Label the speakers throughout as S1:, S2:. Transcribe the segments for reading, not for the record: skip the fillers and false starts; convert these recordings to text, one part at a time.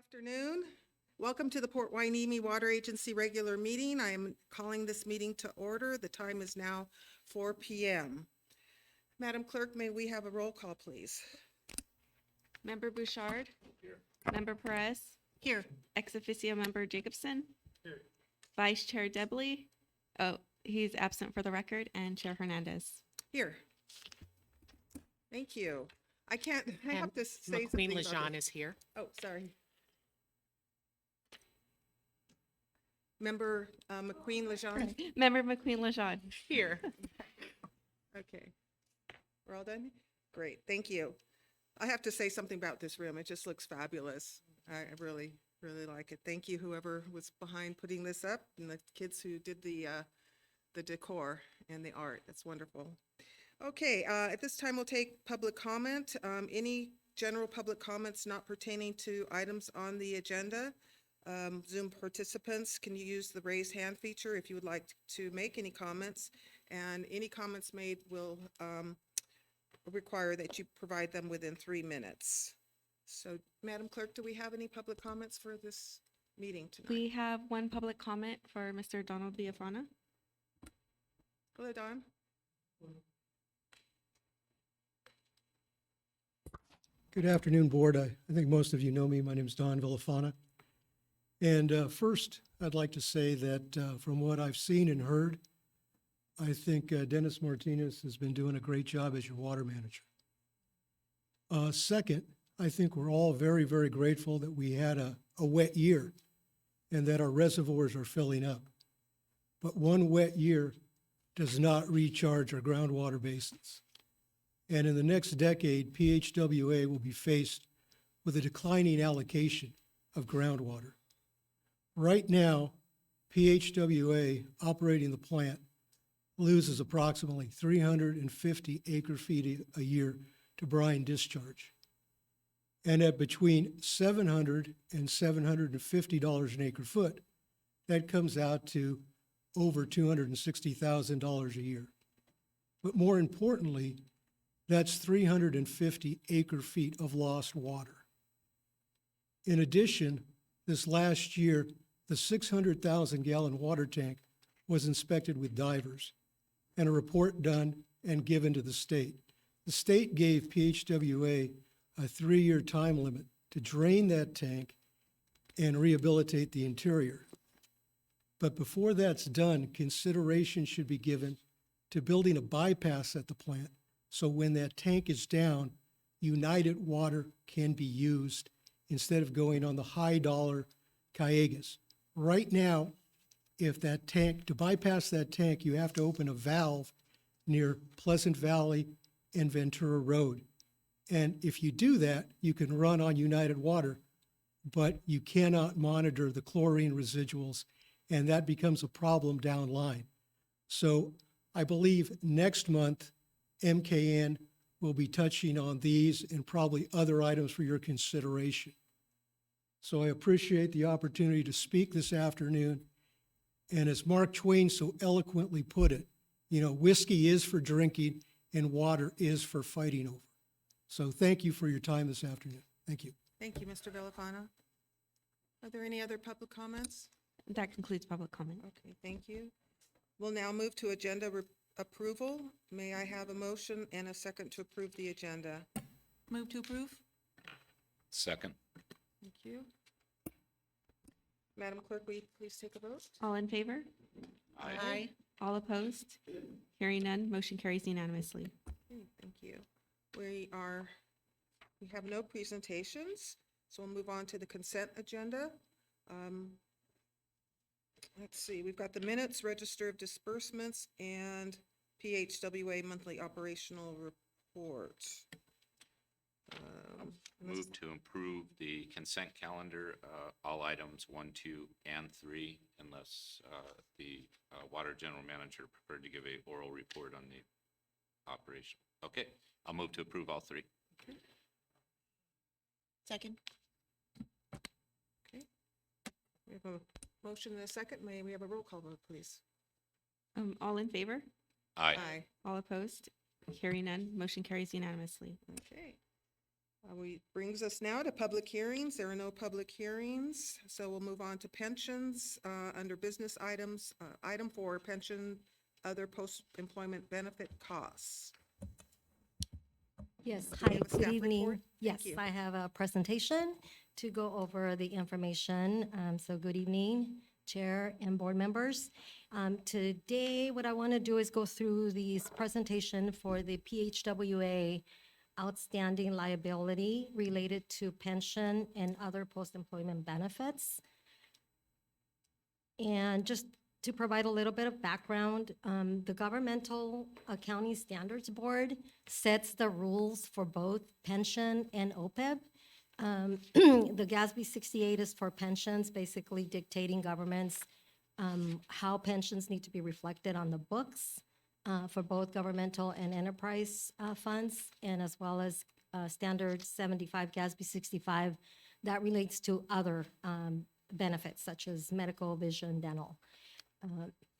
S1: Afternoon. Welcome to the Port Hueneme Water Agency regular meeting. I am calling this meeting to order. The time is now 4 p.m. Madam Clerk, may we have a roll call, please?
S2: Member Bouchard. Here. Member Perez.
S1: Here.
S2: Ex officio member Jacobson. Here. Vice Chair Debley. Oh, he's absent for the record, and Chair Hernandez.
S1: Here. Thank you. I have
S3: And
S1: to say
S3: McQueen
S1: something about
S3: Lejean
S1: this.
S3: is here.
S1: Oh, sorry. Member McQueen Lejean.
S2: Member McQueen Lejean.
S3: Here.
S1: Okay. We're all done? Great, thank you. I have to say something about this room. It just looks fabulous. I really, really like it. Thank you, whoever was behind putting this up, and the kids who did the decor and the art. That's wonderful. Okay, at this time, we'll take public comment. Any general public comments not pertaining to items on the agenda? Zoom participants, can you use the raise hand feature if you would like to make any comments? And any comments made will require that you provide them within 3 minutes. So, Madam Clerk, do we have any public comments for this meeting tonight?
S2: We have one public comment for Mr. Donald Villafana.
S1: Hello, Don.
S4: Good afternoon, Board. I think most of you know me. My name is Don Villafana. And first, I'd like to say that from what I've seen and heard, I think Dennis Martinez has been doing a great job as your water manager. Second, I think we're all very, very grateful that we had a wet year and that our reservoirs are filling up. But one wet year does not recharge our groundwater basins. And in the next decade, PHWA will be faced with a declining allocation of groundwater. Right now, PHWA operating the plant loses approximately 350 acre-feet a year to brine discharge. And at between $700 and $750 an acre-foot, that comes out to over $260,000 a year. But more importantly, that's 350 acre-feet of lost water. In addition, this last year, the 600,000-gallon water tank was inspected with divers and a report done and given to the state. The state gave PHWA a 3-year time limit to drain that tank and rehabilitate the interior. But before that's done, consideration should be given to building a bypass at the plant. So when that tank is down, United Water can be used instead of going on the high-dollar Cayugas. Right now, if that tank, to bypass that tank, you have to open a valve near Pleasant Valley and Ventura Road. And if you do that, you can run on United Water, but you cannot monitor the chlorine residuals, and that becomes a problem down line. So I believe next month, MKN will be touching on these and probably other items for your consideration. So I appreciate the opportunity to speak this afternoon. And as Mark Twain so eloquently put it, you know, whiskey is for drinking and water is for fighting over. So thank you for your time this afternoon. Thank you.
S1: Thank you, Mr. Villafana. Are there any other public comments?
S2: That concludes public comment.
S1: Okay, thank you. We'll now move to agenda approval. May I have a motion and a second to approve the agenda?
S5: Move to approve?
S6: Second.
S1: Thank you. Madam Clerk, will you please take a vote?
S2: All in favor?
S5: Aye.
S2: All opposed? Hearing none, motion carries unanimously.
S1: Okay, thank you. We have no presentations, so we'll move on to the consent agenda. Let's see, we've got the minutes, register of disbursements, and PHWA monthly operational report.
S6: Move to approve the consent calendar, all items 1, 2, and 3, unless the water general manager preferred to give a oral report on the operation. Okay, I'll move to approve all 3.
S5: Second?
S1: Okay. We have a motion and a second. May we have a roll call vote, please?
S2: All in favor?
S6: Aye.
S1: Aye.
S2: All opposed? Hearing none, motion carries unanimously.
S1: Okay. We brings us now to public hearings. There are no public hearings, so we'll move on to pensions. Under business items, item 4, pension, other post-employment benefit costs.
S3: Yes,
S1: Do we
S3: hi,
S1: have a
S3: good
S1: staff report?
S3: evening.
S1: Thank
S3: Yes,
S1: you.
S3: I have a presentation to go over the information. So good evening, Chair and board members. Today, what I want to do is go through this presentation for the PHWA outstanding liability related to pension and other post-employment benefits. And just to provide a little bit of background, the Governmental Accounting Standards Board sets the rules for both pension and OPEB. The GASB 68 is for pensions, basically dictating governments how pensions need to be reflected on the books for both governmental and enterprise funds, and as well as Standard 75, GASB 65, that relates to other benefits such as medical, vision, dental.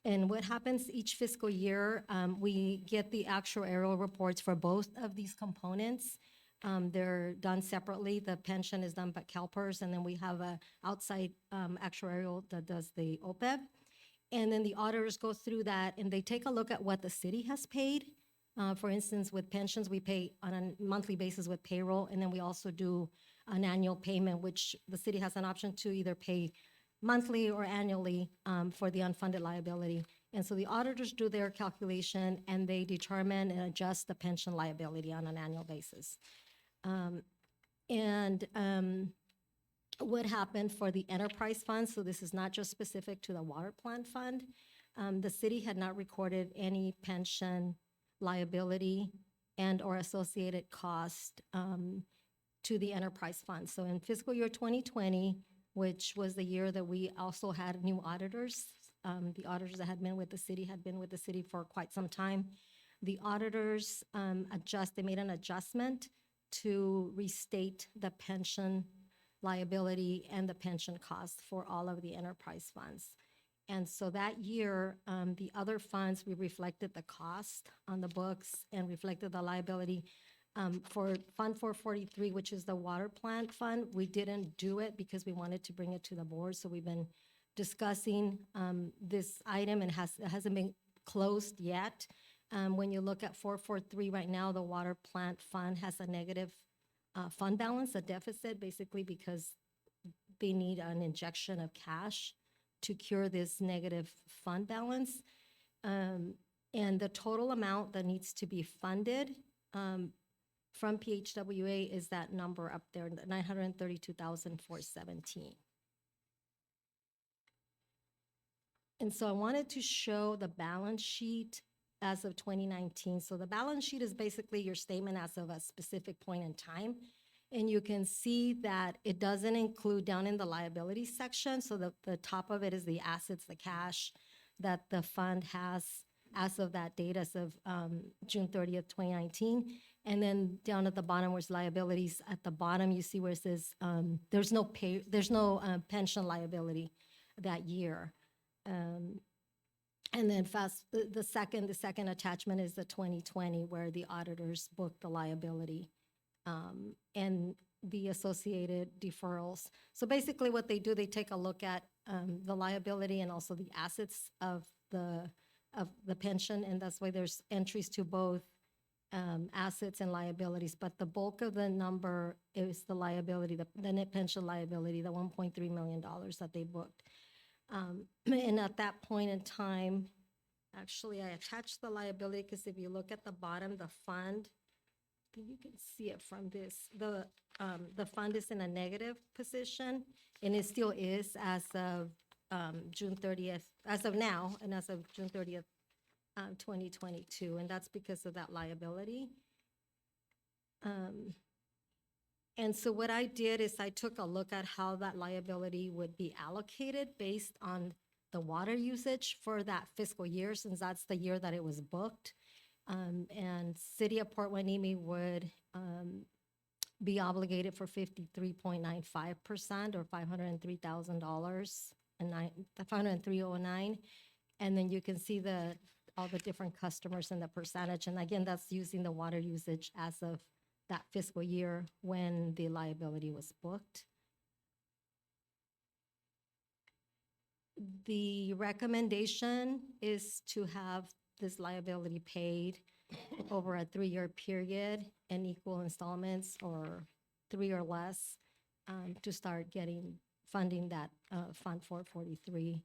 S3: And what happens each fiscal year, we get the actuarial reports for both of these components. They're done separately. The pension is done by CalPERS, and then we have a outside actuarial that does the OPEB. And then the auditors go through that, and they take a look at what the city has paid. For instance, with pensions, we pay on a monthly basis with payroll, and then we also do an annual payment, which the city has an option to either pay monthly or annually for the unfunded liability. And so the auditors do their calculation, and they determine and adjust the pension liability on an annual basis. What happened for the enterprise fund, so this is not just specific to the water plant fund, the city had not recorded any pension liability and/or associated cost to the enterprise fund. So in fiscal year 2020, which was the year that we also had new auditors, the auditors that had been with the city had been with the city for quite some time. The auditors they made an adjustment to restate the pension liability and the pension costs for all of the enterprise funds. And so that year, the other funds, we reflected the cost on the books and reflected the liability. For Fund 443, which is the water plant fund, we didn't do it because we wanted to bring it to the board. So we've been discussing this item, and it hasn't been closed yet. When you look at 443 right now, the water plant fund has a negative fund balance, a deficit, basically because they need an injection of cash to cure this negative fund balance. And the total amount that needs to be funded from PHWA is that number up there, $932,417. And so I wanted to show the balance sheet as of 2019. So the balance sheet is basically your statement as of a specific point in time. And you can see that it doesn't include down in the liability section. So the top of it is the assets, the cash that the fund has as of that date, as of June 30th, 2019. And then down at the bottom where's liabilities, at the bottom you see where it says there's no pension liability that year. And then the second attachment is the 2020, where the auditors booked the liability and the associated deferrals. So basically what they do, they take a look at the liability and also the assets of the pension, and that's why there's entries to both assets and liabilities. But the bulk of the number is the liability, the net pension liability, the $1.3 million that they booked. And at that point in time, actually, I attached the liability because if you look at the bottom, the fund, you can see it from this. The fund is in a negative position, and it still is as of June 30th, as of now, and as of June 30th, 2022, and that's because of that liability. And so what I did is I took a look at how that liability would be allocated based on the water usage for that fiscal year, since that's the year that it was booked. And City of Port Hueneme would be obligated for 53.95% or $503,000 and $503,009. And then you can see all the different customers and the percentage. And again, that's using the water usage as of that fiscal year when the liability was booked. The recommendation is to have this liability paid over a 3-year period in equal installments or 3 or less, to start funding that Fund 443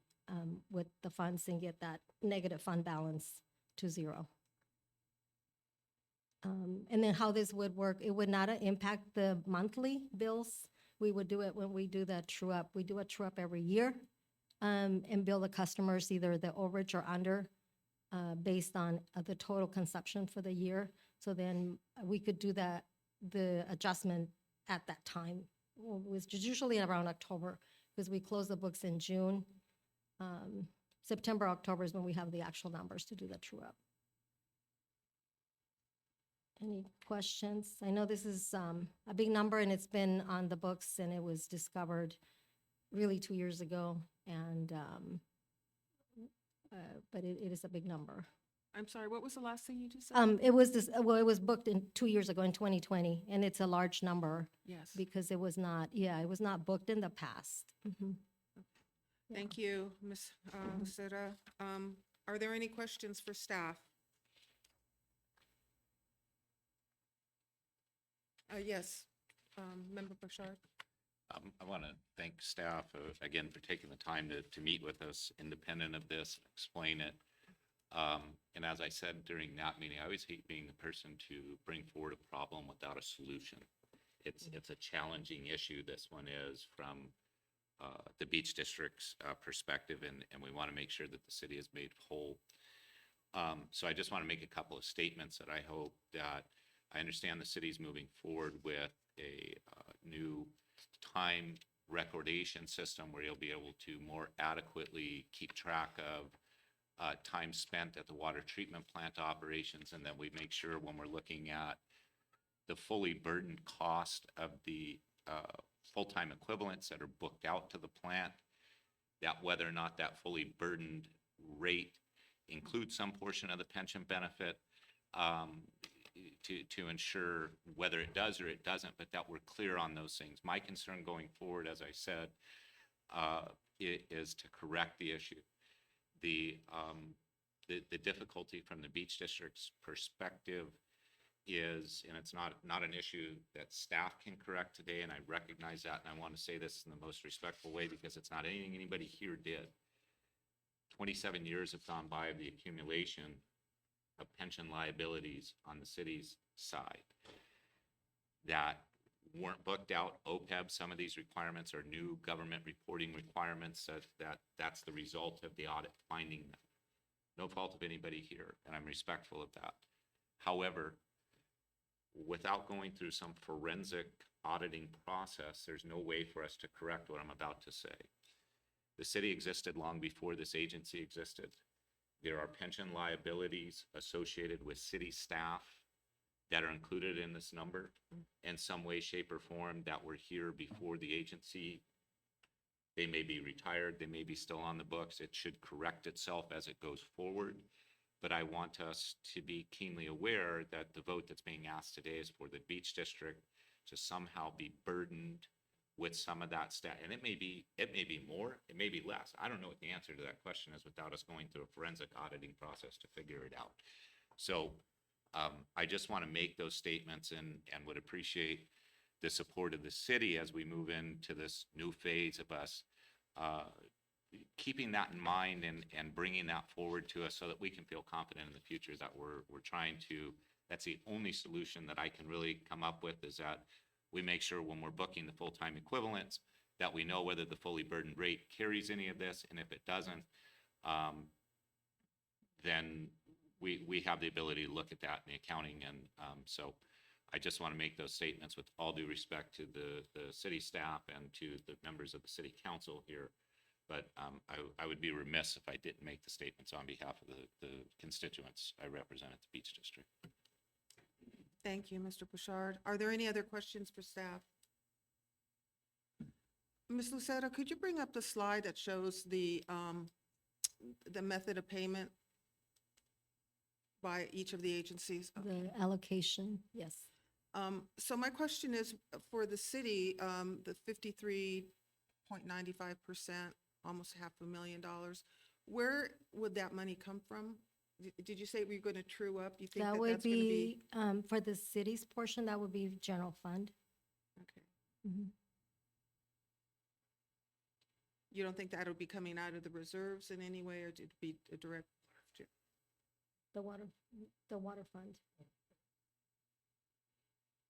S3: with the funds and get that negative fund balance to 0. And then how this would work, it would not impact the monthly bills. We would do it when we do the true up. We do a true up every year, and bill the customers either the overage or under, based on the total consumption for the year. So then we could do the adjustment at that time, which is usually around October, because we close the books in June. September, October is when we have the actual numbers to do the true up. Any questions? I know this is a big number, and it's been on the books, and it was discovered really 2 years ago, and but it is a big number.
S1: I'm sorry, what was the last thing you just said?
S3: It was it was booked in 2 years ago in 2020, and it's a large number
S1: Yes.
S3: because it was not booked in the past. Mhm. Yeah.
S1: Thank you, Ms. Lucera. Are there any questions for staff? Yes, Member Bouchard.
S6: I want to thank staff again for taking the time to meet with us independent of this, explain it. And as I said during that meeting, I always hate being the person to bring forward a problem without a solution. It's a challenging issue. This one is from the Beach District's perspective, and we want to make sure that the city is made whole. So I just want to make a couple of statements that I hope that I understand the city's moving forward with a new time recordation system where you'll be able to more adequately keep track of time spent at the water treatment plant operations, and then we make sure when we're looking at the fully burdened cost of the full-time equivalents that are booked out to the plant, that whether or not that fully burdened rate includes some portion of the pension benefit, to ensure whether it does or it doesn't, but that we're clear on those things. My concern going forward, as I said, is to correct the issue. The difficulty from the Beach District's perspective is, and it's not an issue that staff can correct today, and I recognize that, and I want to say this in the most respectful way because it's not anything anybody here did. 27 years have gone by of the accumulation of pension liabilities on the city's side that weren't booked out. OPEB, some of these requirements are new government reporting requirements that's the result of the audit finding them. No fault of anybody here, and I'm respectful of that. However, without going through some forensic auditing process, there's no way for us to correct what I'm about to say. The city existed long before this agency existed. There are pension liabilities associated with city staff that are included in this number in some way, shape, or form that were here before the agency. They may be retired, they may be still on the books. It should correct itself as it goes forward. But I want us to be keenly aware that the vote that's being asked today is for the Beach District to somehow be burdened with some of that stat. And it may be more, it may be less. I don't know what the answer to that question is without us going through a forensic auditing process to figure it out. So I just want to make those statements and would appreciate the support of the city as we move into this new phase of us keeping that in mind and bringing that forward to us so that we can feel confident in the future that we're trying to, that's the only solution that I can really come up with, is that we make sure when we're booking the full-time equivalents that we know whether the fully burdened rate carries any of this, and if it doesn't, then we have the ability to look at that in the accounting. And so I just want to make those statements with all due respect to the city staff and to the members of the city council here. But I would be remiss if I didn't make the statements on behalf of the constituents I represent at the Beach District.
S1: Thank you, Mr. Bouchard. Are there any other questions for staff? Ms. Lucero, could you bring up the slide that shows the method of payment by each of the agencies?
S3: The allocation, yes.
S1: So my question is, for the city, the 53.95%, almost $500,000, where would that money come from? Did you say we're going to true up? You think
S3: That
S1: that
S3: would
S1: that's going to be?
S3: be, for the city's portion, that would be general fund.
S1: Okay.
S3: Mhm.
S1: You don't think that'll be coming out of the reserves in any way, or did it be a direct?
S3: The water fund.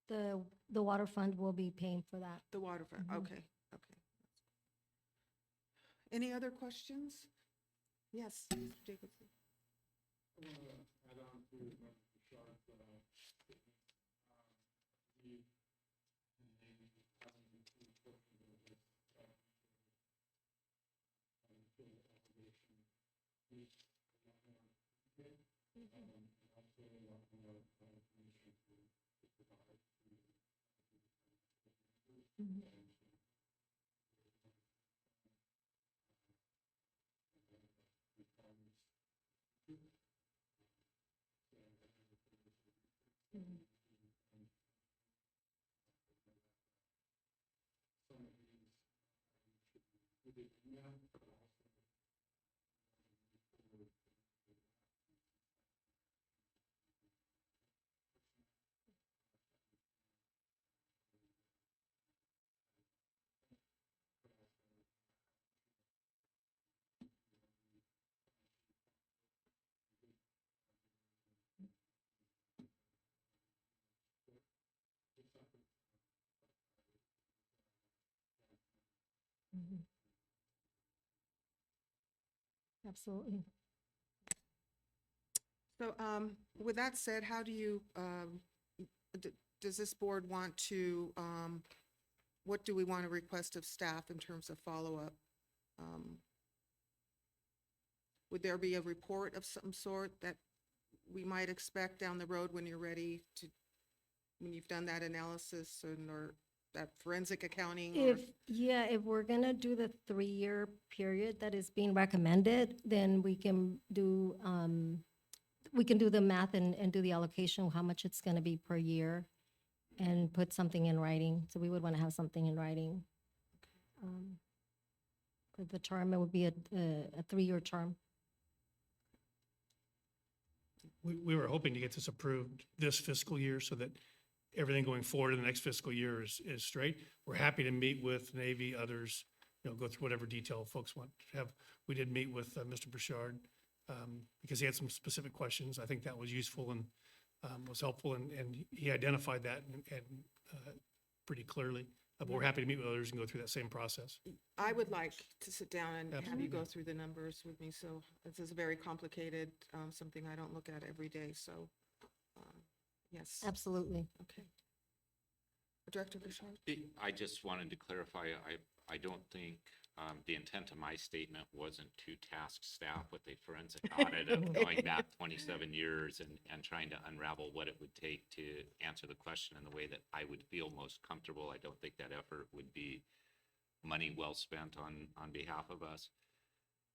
S3: The water fund will be paying for that.
S1: The water fund,
S3: Mhm.
S1: okay, okay. Any other questions? Yes, Mr. Jacobson.
S3: Mhm. Absolutely.
S1: So, with that said, how do you, does this board want to, what do we want to request of staff in terms of follow-up? Would there be a report of some sort that we might expect down the road when you're ready to, when you've done that analysis and, or that forensic accounting? Or
S3: If we're gonna do the 3-year period that is being recommended, then we can do the math and do the allocation, how much it's gonna be per year, and put something in writing. So we would want to have something in writing. For the term, it would be a 3-year term.
S7: We were hoping to get this approved this fiscal year so that everything going forward in the next fiscal year is straight. We're happy to meet with Navy, others, go through whatever detail folks want to have. We did meet with Mr. Bouchard because he had some specific questions. I think that was useful and was helpful, and he identified that and pretty clearly. But we're happy to meet with others and go through that same process.
S1: I would like to sit down and have you go
S7: Absolutely.
S1: through the numbers with me. So this is very complicated, something I don't look at every day. So, yes.
S3: Absolutely.
S1: Okay. Director Bouchard?
S6: I just wanted to clarify, I don't think the intent of my statement wasn't to task staff with a forensic audit of going back 27 years and trying to unravel what it would take to answer the question in the way that I would feel most comfortable. I don't think that effort would be money well spent on behalf of us.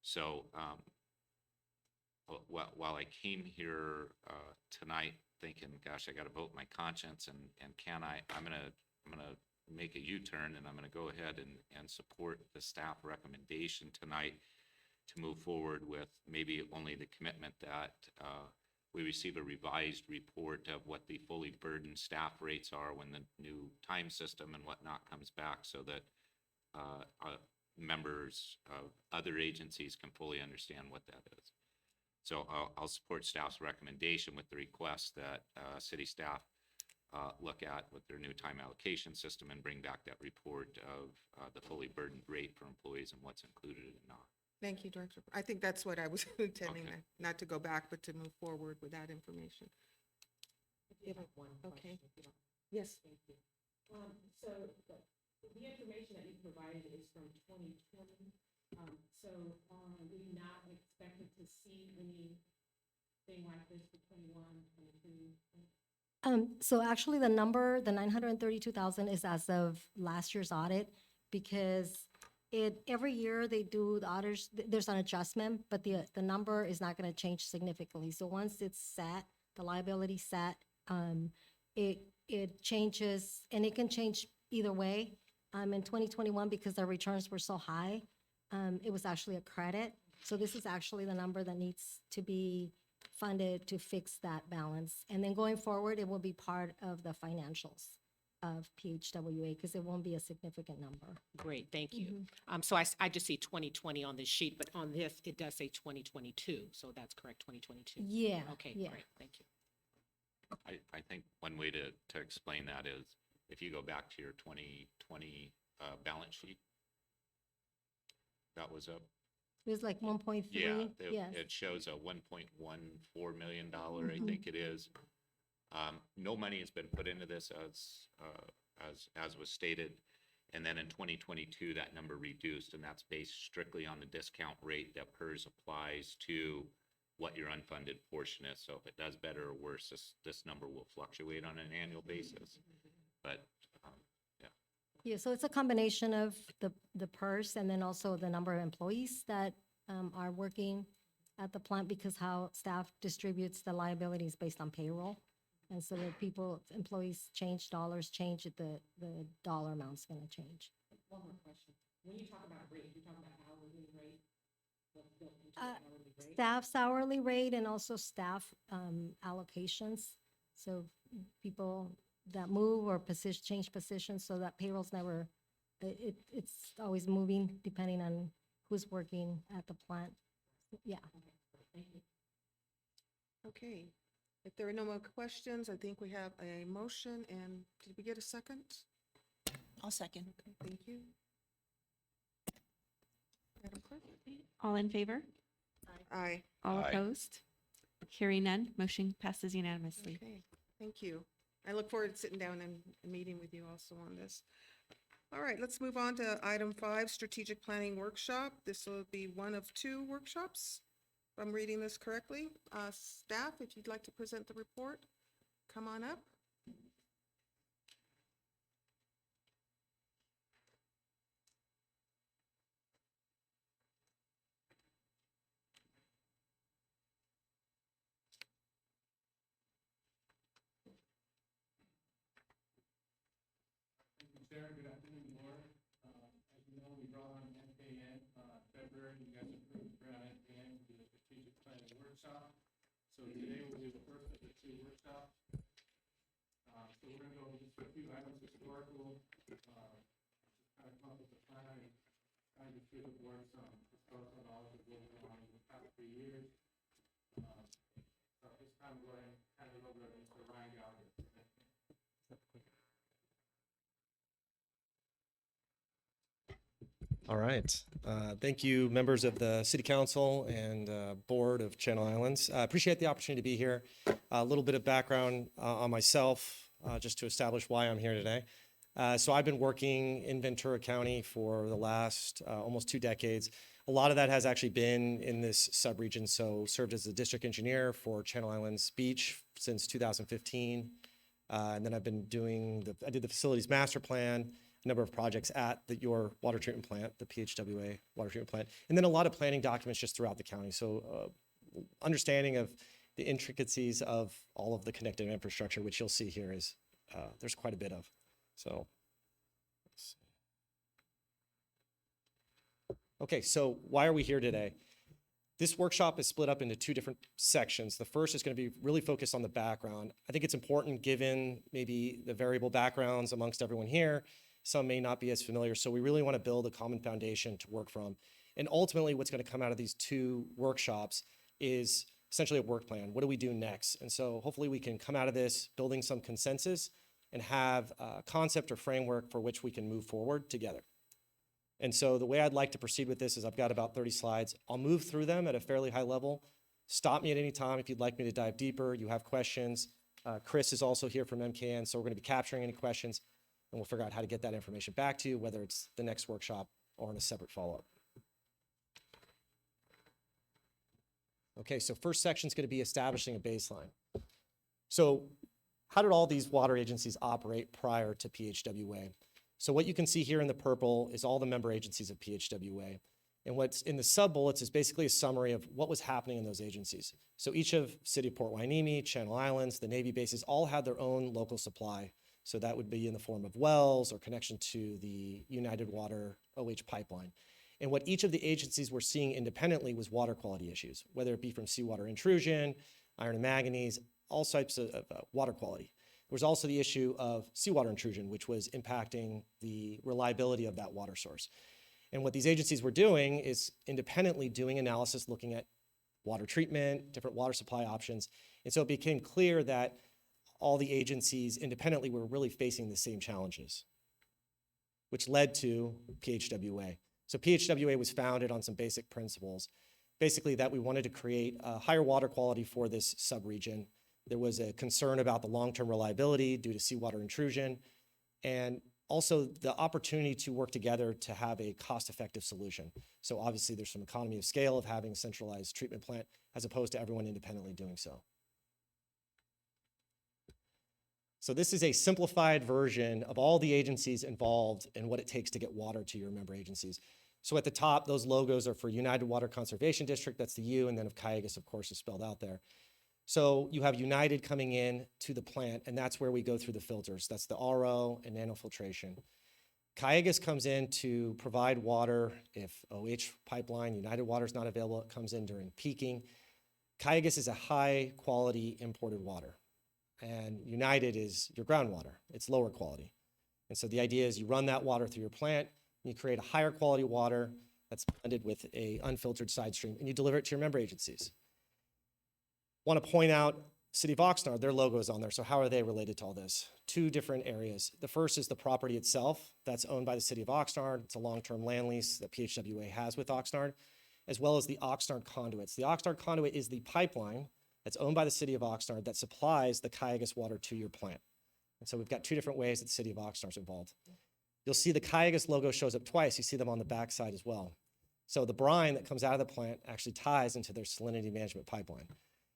S6: So while I came here tonight thinking, gosh, I got to vote my conscience, and can I? I'm gonna make a U-turn, and I'm gonna go ahead and support the staff recommendation tonight to move forward with maybe only the commitment that we receive a revised report of what the fully burdened staff rates are when the new time system and whatnot comes back, so that members of other agencies can fully understand what that is. So I'll support staff's recommendation with the request that city staff look at with their new time allocation system and bring back that report of the fully burdened rate for employees and what's included and not.
S1: Thank you, Director. I think that's what I was intending,
S6: Okay.
S1: not to go back, but to move forward with that information. Okay. Yes.
S8: So the information that you provided is from 2020. So we not expected to see anything like this for 21, 22?
S3: So actually, the number, the 932,000 is as of last year's audit, because every year they do the auditors, there's an adjustment, but the number is not gonna change significantly. So once it's set, the liability set, it changes, and it can change either way. In 2021, because the returns were so high, it was actually a credit. So this is actually the number that needs to be funded to fix that balance. And then going forward, it will be part of the financials of PHWA because it won't be a significant number.
S9: Great, thank you. So I just see 2020 on this sheet, but on this, it does say 2022, so that's correct, 2022?
S3: Yeah.
S9: Okay,
S3: yeah.
S9: great, thank you.
S6: I think one way to explain that is if you go back to your 2020 balance sheet, that was up.
S3: It was like 1.3.
S6: Yeah,
S3: Yes.
S6: it shows a $1.14 million, I think it is. No money has been put into this as was stated. And then in 2022, that number reduced, and that's based strictly on the discount rate that PERS applies to what your unfunded portion is. So if it does better or worse, this number will fluctuate on an annual basis. But
S3: Yeah, so it's a combination of the PERS and then also the number of employees that are working at the plant because how staff distributes the liabilities based on payroll. And so that employees change, dollars change, the dollar amount's gonna change.
S8: One more question. When you talk about rate, you talk about hourly rate? What's built into the hourly rate?
S3: Staff's hourly rate and also staff allocations. So people that move or change positions, so that payroll's never, it's always moving depending on who's working at the plant. Yeah.
S1: Okay. If there are no more questions, I think we have a motion, and did we get a second?
S5: I'll second.
S1: Okay, thank you. Madam Clerk?
S2: All in favor?
S1: Aye.
S2: All
S6: Aye.
S2: opposed? Hearing none, motion passes unanimously.
S1: Okay, thank you. I look forward to sitting down and meeting with you also on this. All right, let's move on to item 5, strategic planning workshop. This will be one of 2 workshops, if I'm reading this correctly. Staff, if you'd like to present the report, come on up.
S10: Chair, good afternoon, Board. As you know, we brought on MKN, February, you guys approved to bring on MKN to do the strategic planning workshop. So today we'll do the first of the 2 workshops. So we're gonna go over just a few items, historical, just kind of come up with a plan, and kind of show the board some historical knowledge of what's going on in the past 3 years. So this time we're going to hand it over to Mr. Ryan Gallagher.
S11: All right. Thank you, members of the City Council and Board of Channel Islands. I appreciate the opportunity to be here. A little bit of background on myself, just to establish why I'm here today. So I've been working in Ventura County for the last almost 2 decades. A lot of that has actually been in this subregion. So served as the district engineer for Channel Islands Beach since 2015. And then I've been I did the facilities master plan, a number of projects at your water treatment plant, the PHWA water treatment plant, and then a lot of planning documents just throughout the county. So understanding of the intricacies of all of the connected infrastructure, which you'll see here is, there's quite a bit of. So, let's see. Okay, so why are we here today? This workshop is split up into 2 different sections. The first is going to be really focused on the background. I think it's important given maybe the variable backgrounds amongst everyone here. Some may not be as familiar. So we really want to build a common foundation to work from. And ultimately what's going to come out of these 2 workshops is essentially a work plan. What do we do next? And so hopefully we can come out of this building some consensus and have a concept or framework for which we can move forward together. And so the way I'd like to proceed with this is I've got about 30 slides. I'll move through them at a fairly high level. Stop me at any time if you'd like me to dive deeper, you have questions. Chris is also here from MKN, so we're going to be capturing any questions, and we'll figure out how to get that information back to you, whether it's the next workshop or in a separate follow-up. Okay, so first section is going to be establishing a baseline. So how did all these water agencies operate prior to PHWA? So what you can see here in the purple is all the member agencies of PHWA. And what's in the sub-bullets is basically a summary of what was happening in those agencies. So each of City of Port Hueneme, Channel Islands, the Navy bases all had their own local supply. So that would be in the form of wells or connection to the United Water OH pipeline. And what each of the agencies were seeing independently was water quality issues, whether it be from seawater intrusion, iron and manganese, all types of water quality. There was also the issue of seawater intrusion, which was impacting the reliability of that water source. And what these agencies were doing is independently doing analysis, looking at water treatment, different water supply options. And so it became clear that all the agencies independently were really facing the same challenges, which led to PHWA. So PHWA was founded on some basic principles, basically that we wanted to create a higher water quality for this subregion. There was a concern about the long-term reliability due to seawater intrusion, and also the opportunity to work together to have a cost-effective solution. So obviously there's some economy of scale of having a centralized treatment plant as opposed to everyone independently doing so. So this is a simplified version of all the agencies involved and what it takes to get water to your member agencies. So at the top, those logos are for United Water Conservation District, that's the U, and then of Cayugas, of course, is spelled out there. So you have United coming in to the plant, and that's where we go through the filters. That's the RO and nanofiltration. Cayugas comes in to provide water if OH pipeline, United Water is not available, it comes in during peaking. Cayugas is a high quality imported water, and United is your groundwater. It's lower quality. And so the idea is you run that water through your plant, and you create a higher quality water that's blended with a unfiltered side stream, and you deliver it to your member agencies. Want to point out City of Oxnard, their logo is on there. So how are they related to all this? Two different areas. The first is the property itself that's owned by the City of Oxnard. It's a long-term land lease that PHWA has with Oxnard, as well as the Oxnard conduits. The Oxnard conduit is the pipeline that's owned by the City of Oxnard that supplies the Cayugas water to your plant. And so we've got two different ways that the City of Oxnard is involved. You'll see the Cayugas logo shows up twice. You see them on the backside as well. So the brine that comes out of the plant actually ties into their salinity management pipeline.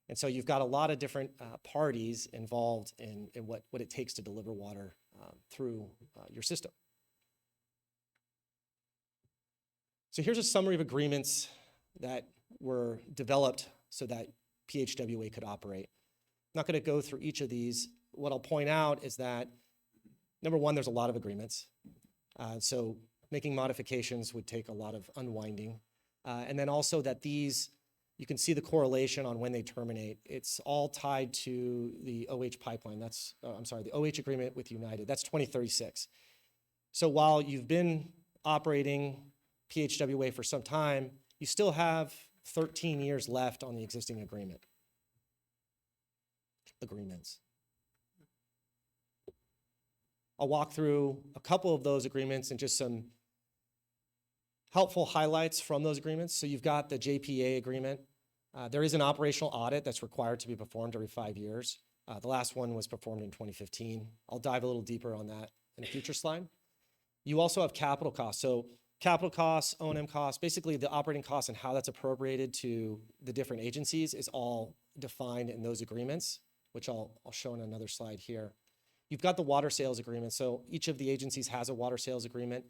S11: And so you've got a lot of different parties involved in what it takes to deliver water through your system. So here's a summary of agreements that were developed so that PHWA could operate. I'm not going to go through each of these. What I'll point out is that, number one, there's a lot of agreements. So making modifications would take a lot of unwinding. And then also that these, you can see the correlation on when they terminate. It's all tied to the OH pipeline. That's, the OH agreement with United. That's 2036. So while you've been operating PHWA for some time, you still have 13 years left on the existing agreements. I'll walk through a couple of those agreements and just some helpful highlights from those agreements. So you've got the JPA agreement. There is an operational audit that's required to be performed every 5 years. The last one was performed in 2015. I'll dive a little deeper on that in a future slide. You also have capital costs. So capital costs, O&M costs, basically the operating costs and how that's appropriated to the different agencies is all defined in those agreements, which I'll show in another slide here. You've got the water sales agreement. So each of the agencies has a water sales agreement.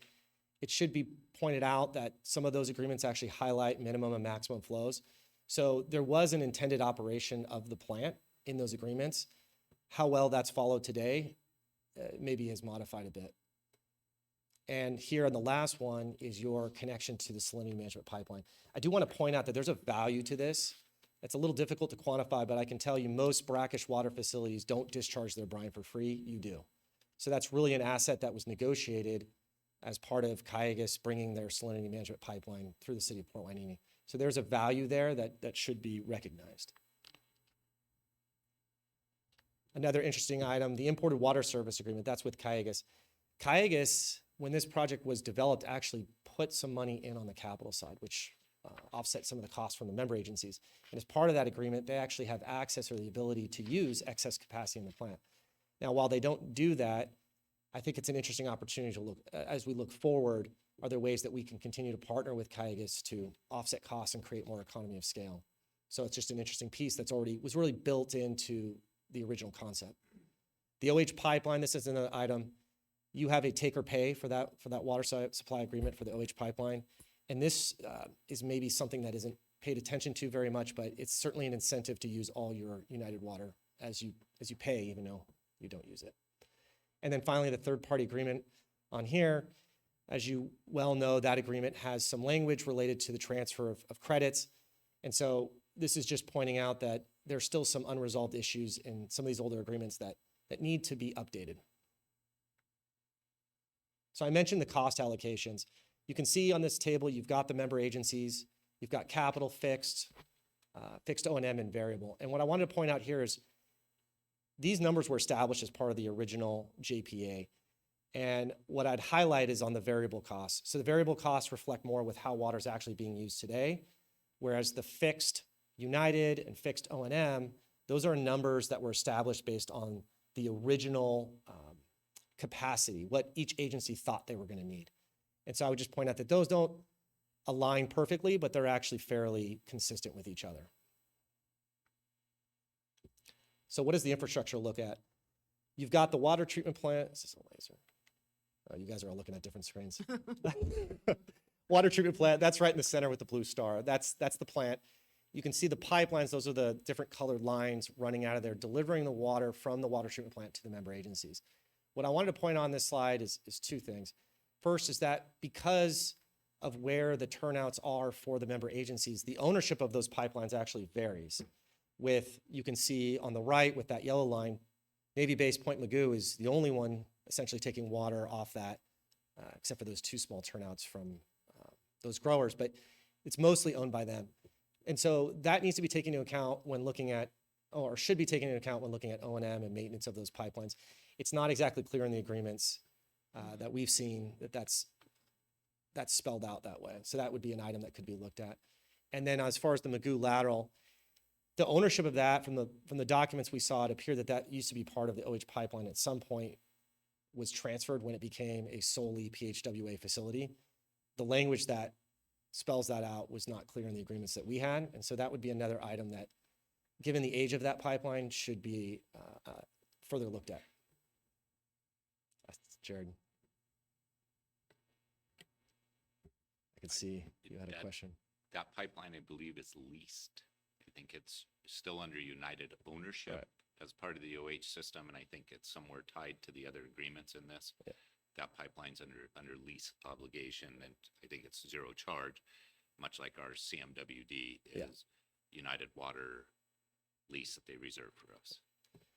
S11: It should be pointed out that some of those agreements actually highlight minimum and maximum flows. So there was an intended operation of the plant in those agreements. How well that's followed today maybe has modified a bit. And here on the last one is your connection to the salinity management pipeline. I do want to point out that there's a value to this. It's a little difficult to quantify, but I can tell you most brackish water facilities don't discharge their brine for free. You do. So that's really an asset that was negotiated as part of Cayugas bringing their salinity management pipeline through the City of Port Hueneme. So there's a value there that should be recognized. Another interesting item, the imported water service agreement, that's with Cayugas. Cayugas, when this project was developed, actually put some money in on the capital side, which offset some of the costs from the member agencies. And as part of that agreement, they actually have access or the ability to use excess capacity in the plant. Now, while they don't do that, I think it's an interesting opportunity to look, as we look forward, are there ways that we can continue to partner with Cayugas to offset costs and create more economy of scale? So it's just an interesting piece that's was really built into the original concept. The OH pipeline, this is another item. You have a take or pay for that water supply agreement for the OH pipeline. And this is maybe something that isn't paid attention to very much, but it's certainly an incentive to use all your United Water as you pay, even though you don't use it. And then finally, the third-party agreement on here, as you well know, that agreement has some language related to the transfer of credits. And so this is just pointing out that there's still some unresolved issues in some of these older agreements that need to be updated. So I mentioned the cost allocations. You can see on this table, you've got the member agencies, you've got capital fixed, fixed O&M and variable. And what I wanted to point out here is these numbers were established as part of the original JPA. And what I'd highlight is on the variable costs. So the variable costs reflect more with how water is actually being used today, whereas the fixed United and fixed O&M, those are numbers that were established based on the original capacity, what each agency thought they were going to need. And so I would just point out that those don't align perfectly, but they're actually fairly consistent with each other. So what does the infrastructure look at? You've got the water treatment plant. Is this a laser? Oh, you guys are all looking at different screens. Water treatment plant, that's right in the center with the blue star. That's the plant. You can see the pipelines. Those are the different colored lines running out of there, delivering the water from the water treatment plant to the member agencies. What I wanted to point on this slide is two things. First is that because of where the turnouts are for the member agencies, the ownership of those pipelines actually varies. With, you can see on the right with that yellow line, Navy Base Point Magoo is the only one essentially taking water off that, except for those two small turnouts from those growers, but it's mostly owned by them. And so that needs to be taken into account when looking at, or should be taken into account when looking at O&M and maintenance of those pipelines. It's not exactly clear in the agreements that we've seen that that's spelled out that way. So that would be an item that could be looked at. And then as far as the Magoo lateral, the ownership of that from the documents we saw, it appeared that that used to be part of the OH pipeline at some point was transferred when it became a solely PHWA facility. The language that spells that out was not clear in the agreements that we had. And so that would be another item that, given the age of that pipeline, should be further looked at. Jared. I could see you had a question.
S6: That pipeline, I believe, is leased. I think it's still under United ownership as part of the OH system, and I think it's somewhere tied to the other agreements in this.
S11: Yeah.
S6: That pipeline's under lease obligation, and I think it's zero charge, much like our CMWD is United Water lease that they reserve for us.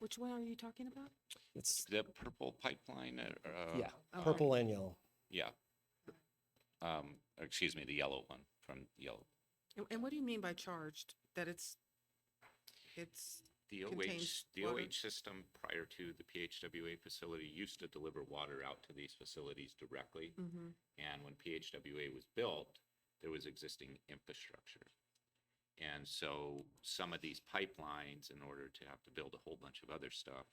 S9: Which one are you talking about?
S11: It's
S6: The purple pipeline?
S11: purple and yellow.
S6: Yeah. Excuse me, the yellow one from yellow.
S1: And what do you mean by charged? That it's
S6: The
S1: contains
S6: the
S1: water?
S6: OH system prior to the PHWA facility used to deliver water out to these facilities directly.
S1: Mhm.
S6: And when PHWA was built, there was existing infrastructure. And so some of these pipelines, in order to have to build a whole bunch of other stuff,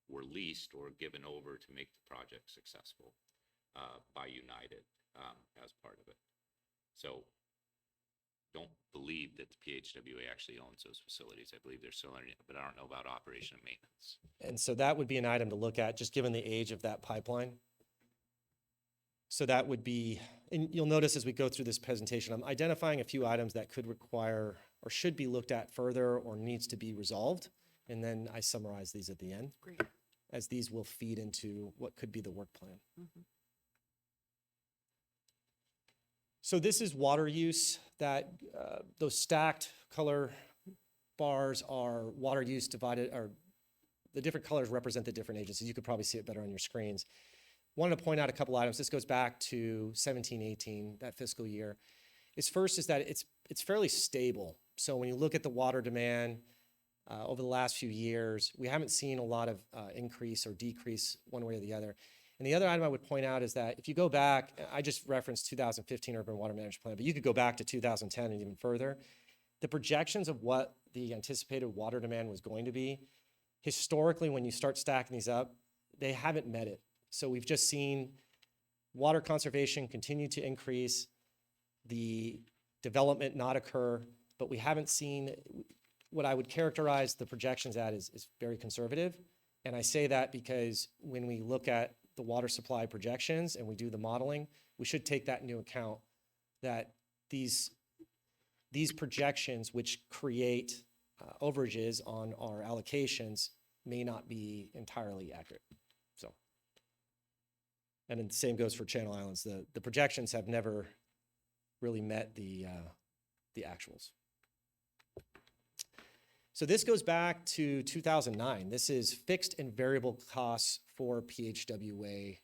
S6: were leased or given over to make the project successful by United as part of it. So don't believe that the PHWA actually owns those facilities. I believe they're still under it, but I don't know about operation and maintenance.
S11: And so that would be an item to look at, just given the age of that pipeline. So that would be, and you'll notice as we go through this presentation, I'm identifying a few items that could require or should be looked at further or needs to be resolved. And then I summarize these at the end,
S1: Great.
S11: as these will feed into what could be the work plan.
S1: Mhm.
S11: So this is water use. That those stacked color bars are water use divided, or the different colors represent the different agencies. You could probably see it better on your screens. Wanted to point out a couple items. This goes back to 17-18, that fiscal year. First is that it's fairly stable. So when you look at the water demand over the last few years, we haven't seen a lot of increase or decrease one way or the other. And the other item I would point out is that if you go back, I just referenced 2015 Urban Water Management Plan, but you could go back to 2010 and even further. The projections of what the anticipated water demand was going to be, historically, when you start stacking these up, they haven't met it. So we've just seen water conservation continue to increase, the development not occur, but we haven't seen what I would characterize the projections at is very conservative. And I say that because when we look at the water supply projections and we do the modeling, we should take that into account that these projections, which create overages on our allocations, may not be entirely accurate. So, and then the same goes for Channel Islands. The projections have never really met the actuals. So this goes back to 2009. This is fixed and variable costs for PHWA.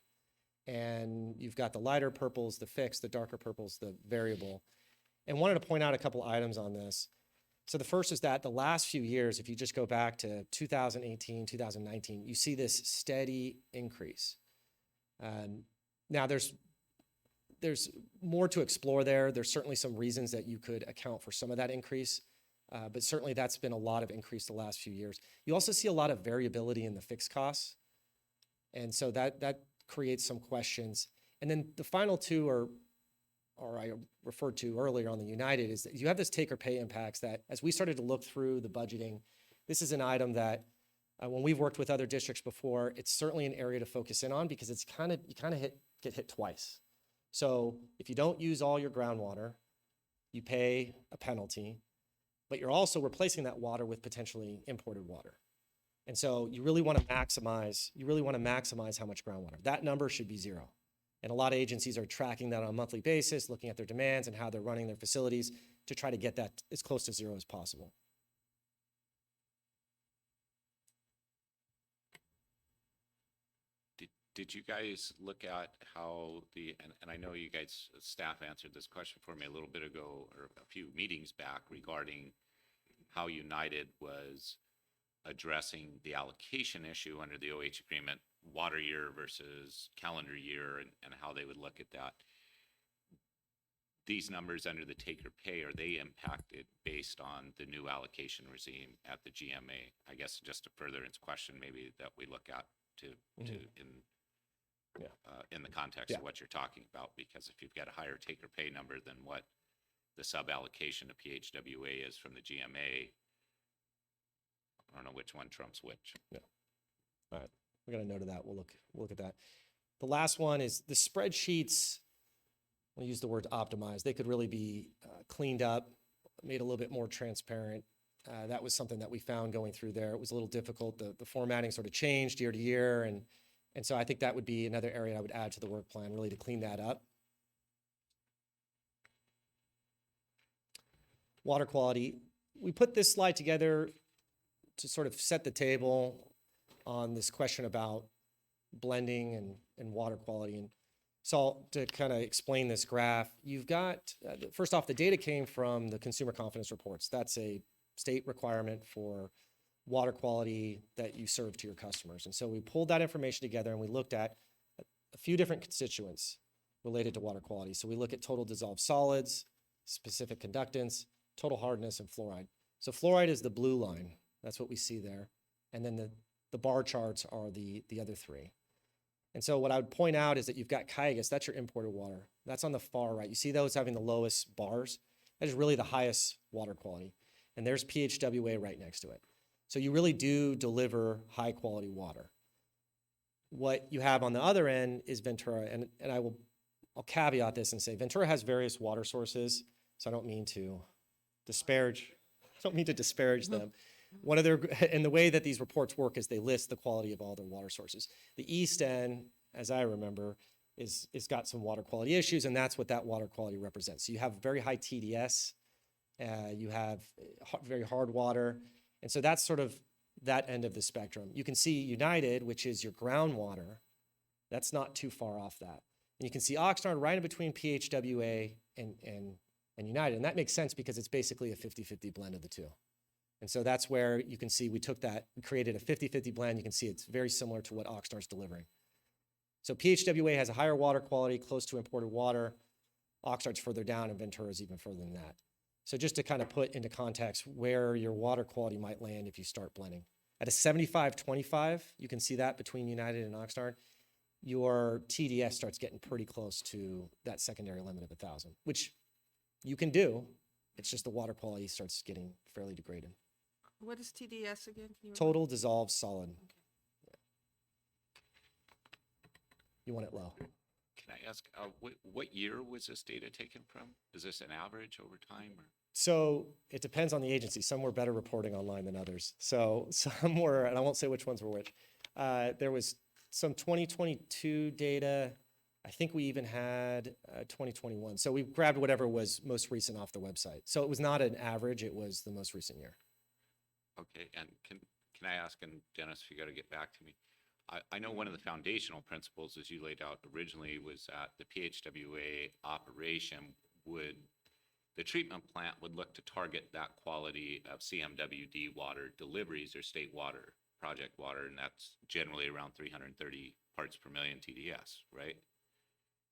S11: And you've got the lighter purples, the fixed, the darker purples, the variable. And wanted to point out a couple items on this. So the first is that the last few years, if you just go back to 2018, 2019, you see this steady increase. Now there's more to explore there. There's certainly some reasons that you could account for some of that increase. But certainly that's been a lot of increase the last few years. You also see a lot of variability in the fixed costs. And so that creates some questions. And then the final two are I referred to earlier on the United, is that you have this take or pay impacts that as we started to look through the budgeting, this is an item that when we've worked with other districts before, it's certainly an area to focus in on because you kind of get hit twice. So if you don't use all your groundwater, you pay a penalty, but you're also replacing that water with potentially imported water. And so you really want to maximize how much groundwater. That number should be zero. And a lot of agencies are tracking that on a monthly basis, looking at their demands and how they're running their facilities to try to get that as close to zero as possible.
S6: Did you guys look at how and I know you guys, staff answered this question for me a little bit ago or a few meetings back regarding how United was addressing the allocation issue under the OH agreement, water year versus calendar year, and how they would look at that. These numbers under the take or pay, are they impacted based on the new allocation regime at the GMA? I guess just to further its question, maybe that we look at in the context of what you're talking about, because if you've got a higher take or pay number than what the sub allocation of PHWA is from the GMA, I don't know which one trumps which.
S11: Yeah. All right. We got a note of that. We'll look at that. The last one is the spreadsheets. I'll use the word optimized. They could really be cleaned up, made a little bit more transparent. That was something that we found going through there. It was a little difficult. The formatting sort of changed year to year. And so I think that would be another area I would add to the work plan, really to clean that up. Water quality. We put this slide together to sort of set the table on this question about blending and water quality. And so to kind of explain this graph, you've got, first off, the data came from the consumer confidence reports. That's a state requirement for water quality that you serve to your customers. And so we pulled that information together and we looked at a few different constituents related to water quality. So we look at total dissolved solids, specific conductance, total hardness, and fluoride. So fluoride is the blue line. That's what we see there. And then the bar charts are the other three. And so what I would point out is that you've got Kaigas, that's your imported water. That's on the far right. You see those having the lowest bars. That is really the highest water quality. And there's PHWA right next to it. So you really do deliver high quality water. What you have on the other end is Ventura, and I'll caveat this and say Ventura has various water sources, so I don't mean to disparage them. One of their, and the way that these reports work is they list the quality of all their water sources. The East End, as I remember, is got some water quality issues, and that's what that water quality represents. So you have very high TDS, you have very hard water, and so that's sort of that end of the spectrum. You can see United, which is your groundwater, that's not too far off that. And you can see Oxnard right in between PHWA and United, and that makes sense because it's basically a 50-50 blend of the two. And so that's where you can see we took that, we created a 50-50 blend. You can see it's very similar to what Oxnard's delivering. So PHWA has a higher water quality, close to imported water. Oxnard's further down, and Ventura is even further than that. So just to kind of put into context where your water quality might land if you start blending. At a 75-25, you can see that between United and Oxnard, your TDS starts getting pretty close to that secondary limit of 1,000, which you can do. It's just the water quality starts getting fairly degraded.
S1: What is TDS again? Can you
S11: Total dissolved solid. Yeah. You want it low.
S6: Can I ask, what year was this data taken from? Is this an average over time or?
S11: So it depends on the agency. Some were better reporting online than others. So some were, and I won't say which ones were which. There was some 2022 data. I think we even had 2021. So we grabbed whatever was most recent off the website. So it was not an average, it was the most recent year.
S6: Okay, and can I ask, and Dennis, if you got to get back to me, I know one of the foundational principles, as you laid out originally, was that the PHWA operation the treatment plant would look to target that quality of CMWD water deliveries or state water, project water, and that's generally around 330 parts per million TDS, right?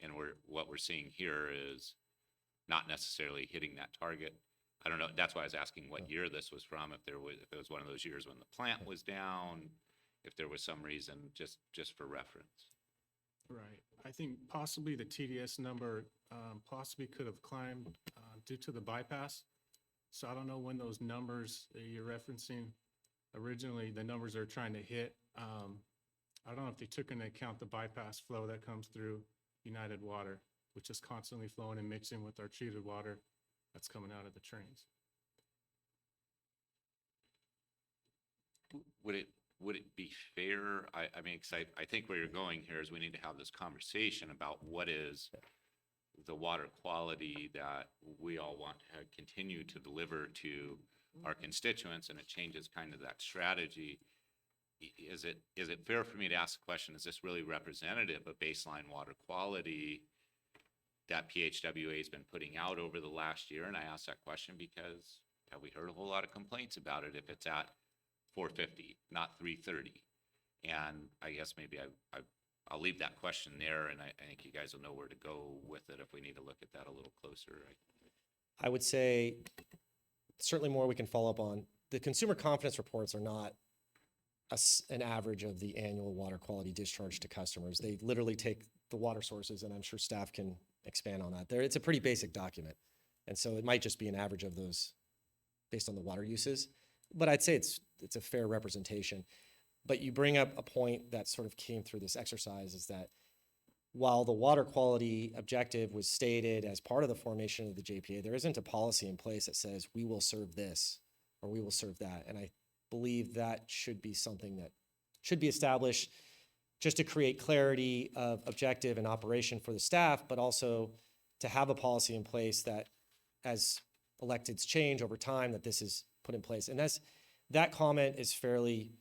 S6: And what we're seeing here is not necessarily hitting that target. I don't know, that's why I was asking what year this was from, if it was one of those years when the plant was down, if there was some reason, just for reference.
S10: Right. I think possibly the TDS number possibly could have climbed due to the bypass. So I don't know when those numbers that you're referencing, originally the numbers they're trying to hit. I don't know if they took into account the bypass flow that comes through United Water, which is constantly flowing and mixing with our treated water that's coming out of the trains.
S6: Would it be fair? I mean, 'cause I think where you're going here is we need to have this conversation about what is the water quality that we all want to continue to deliver to our constituents, and it changes kind of that strategy. Is it fair for me to ask the question, is this really representative of baseline water quality that PHWA has been putting out over the last year? And I ask that question because have we heard a whole lot of complaints about it if it's at 450, not 330? And I guess maybe I'll leave that question there, and I think you guys will know where to go with it if we need to look at that a little closer.
S11: I would say certainly more we can follow up on. The consumer confidence reports are not an average of the annual water quality discharge to customers. They literally take the water sources, and I'm sure staff can expand on that. It's a pretty basic document. And so it might just be an average of those based on the water uses. But I'd say it's a fair representation. But you bring up a point that sort of came through this exercise, is that while the water quality objective was stated as part of the formation of the JPA, there isn't a policy in place that says we will serve this or we will serve that. And I believe that should be something that should be established just to create clarity of objective and operation for the staff, but also to have a policy in place that as electeds change over time, that this is put in place. And that comment is fairly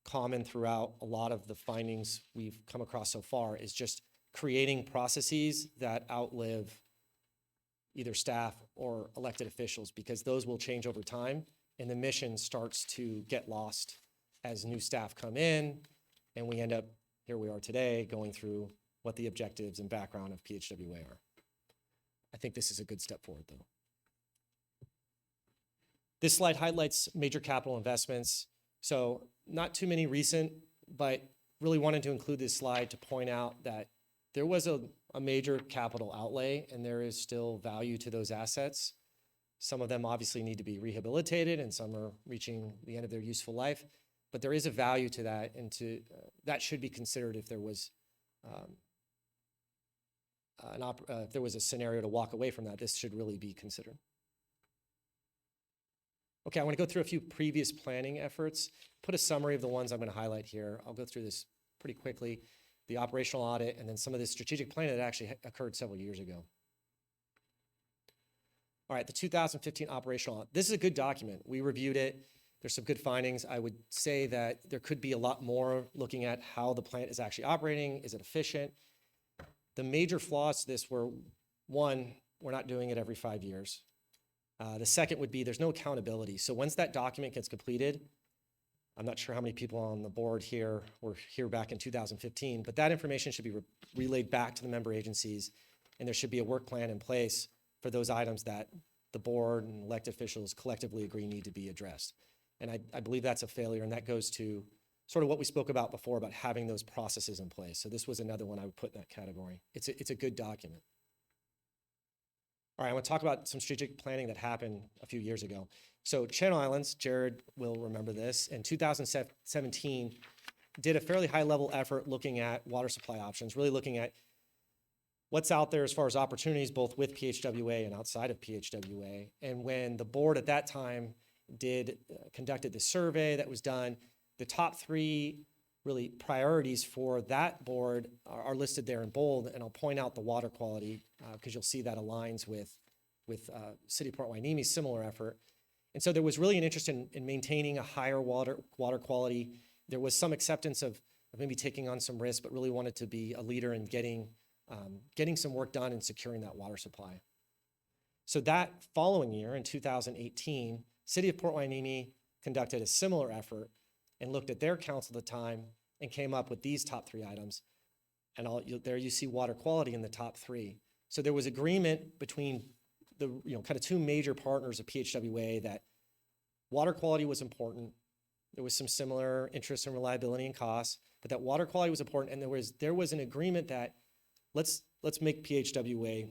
S11: common throughout a lot of the findings we've come across so far, is just creating processes that outlive either staff or elected officials, because those will change over time and the mission starts to get lost as new staff come in, and we end up, here we are today, going through what the objectives and background of PHWA are. I think this is a good step forward, though. This slide highlights major capital investments. So not too many recent, but really wanted to include this slide to point out that there was a major capital outlay, and there is still value to those assets. Some of them obviously need to be rehabilitated, and some are reaching the end of their useful life. But there is a value to that, and that should be considered if there was if there was a scenario to walk away from that. This should really be considered. Okay, I want to go through a few previous planning efforts, put a summary of the ones I'm going to highlight here. I'll go through this pretty quickly. The operational audit, and then some of the strategic planning that actually occurred several years ago. All right, the 2015 operational audit. This is a good document. We reviewed it. There's some good findings. I would say that there could be a lot more looking at how the plant is actually operating. Is it efficient? The major flaws to this were, one, we're not doing it every 5 years. The second would be there's no accountability. So once that document gets completed, I'm not sure how many people on the board here were here back in 2015, but that information should be relayed back to the member agencies, and there should be a work plan in place for those items that the board and elected officials collectively agree need to be addressed. And I believe that's a failure, and that goes to sort of what we spoke about before about having those processes in place. So this was another one I would put in that category. It's a good document. All right, I want to talk about some strategic planning that happened a few years ago. So Channel Islands, Jared will remember this, in 2017 did a fairly high level effort looking at water supply options, really looking at what's out there as far as opportunities, both with PHWA and outside of PHWA. And when the board at that time conducted the survey that was done, the top three really priorities for that board are listed there in bold. And I'll point out the water quality because you'll see that aligns with City of Port Hueneme's similar effort. And so there was really an interest in maintaining a higher water quality. There was some acceptance of maybe taking on some risk, but really wanted to be a leader in getting some work done and securing that water supply. So that following year, in 2018, City of Port Hueneme conducted a similar effort and looked at their council at the time and came up with these top three items. And there you see water quality in the top three. So there was agreement between the kind of two major partners of PHWA that water quality was important. There was some similar interests in reliability and costs, but that water quality was important. And there was an agreement that let's make PHWA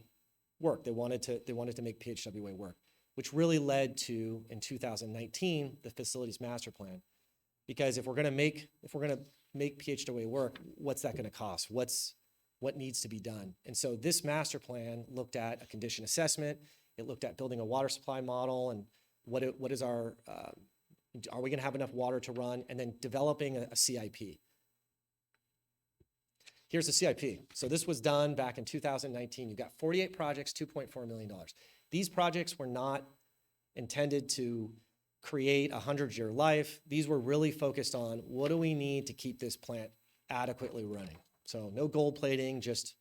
S11: work. They wanted to make PHWA work, which really led to, in 2019, the facilities master plan. Because if we're going to make PHWA work, what's that going to cost? What needs to be done? And so this master plan looked at a condition assessment. It looked at building a water supply model and what is our, are we going to have enough water to run? And then developing a CIP. Here's the CIP. So this was done back in 2019. You've got 48 projects, $2.4 million. These projects were not intended to create a 100-year life. These were really focused on what do we need to keep this plant adequately running. So no gold plating, just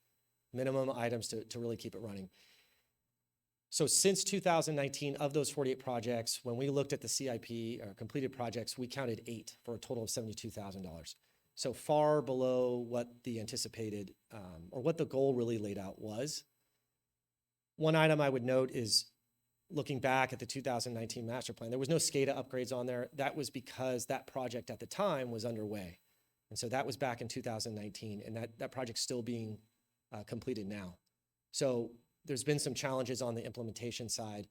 S11: minimum items to really keep it running. So since 2019, of those 48 projects, when we looked at the CIP or completed projects, we counted 8 for a total of $72,000. So far below what the anticipated or what the goal really laid out was. One item I would note is looking back at the 2019 master plan, there was no SCADA upgrades on there. That was because that project at the time was underway. And so that was back in 2019, and that project's still being completed now. So there's been some challenges on the implementation side,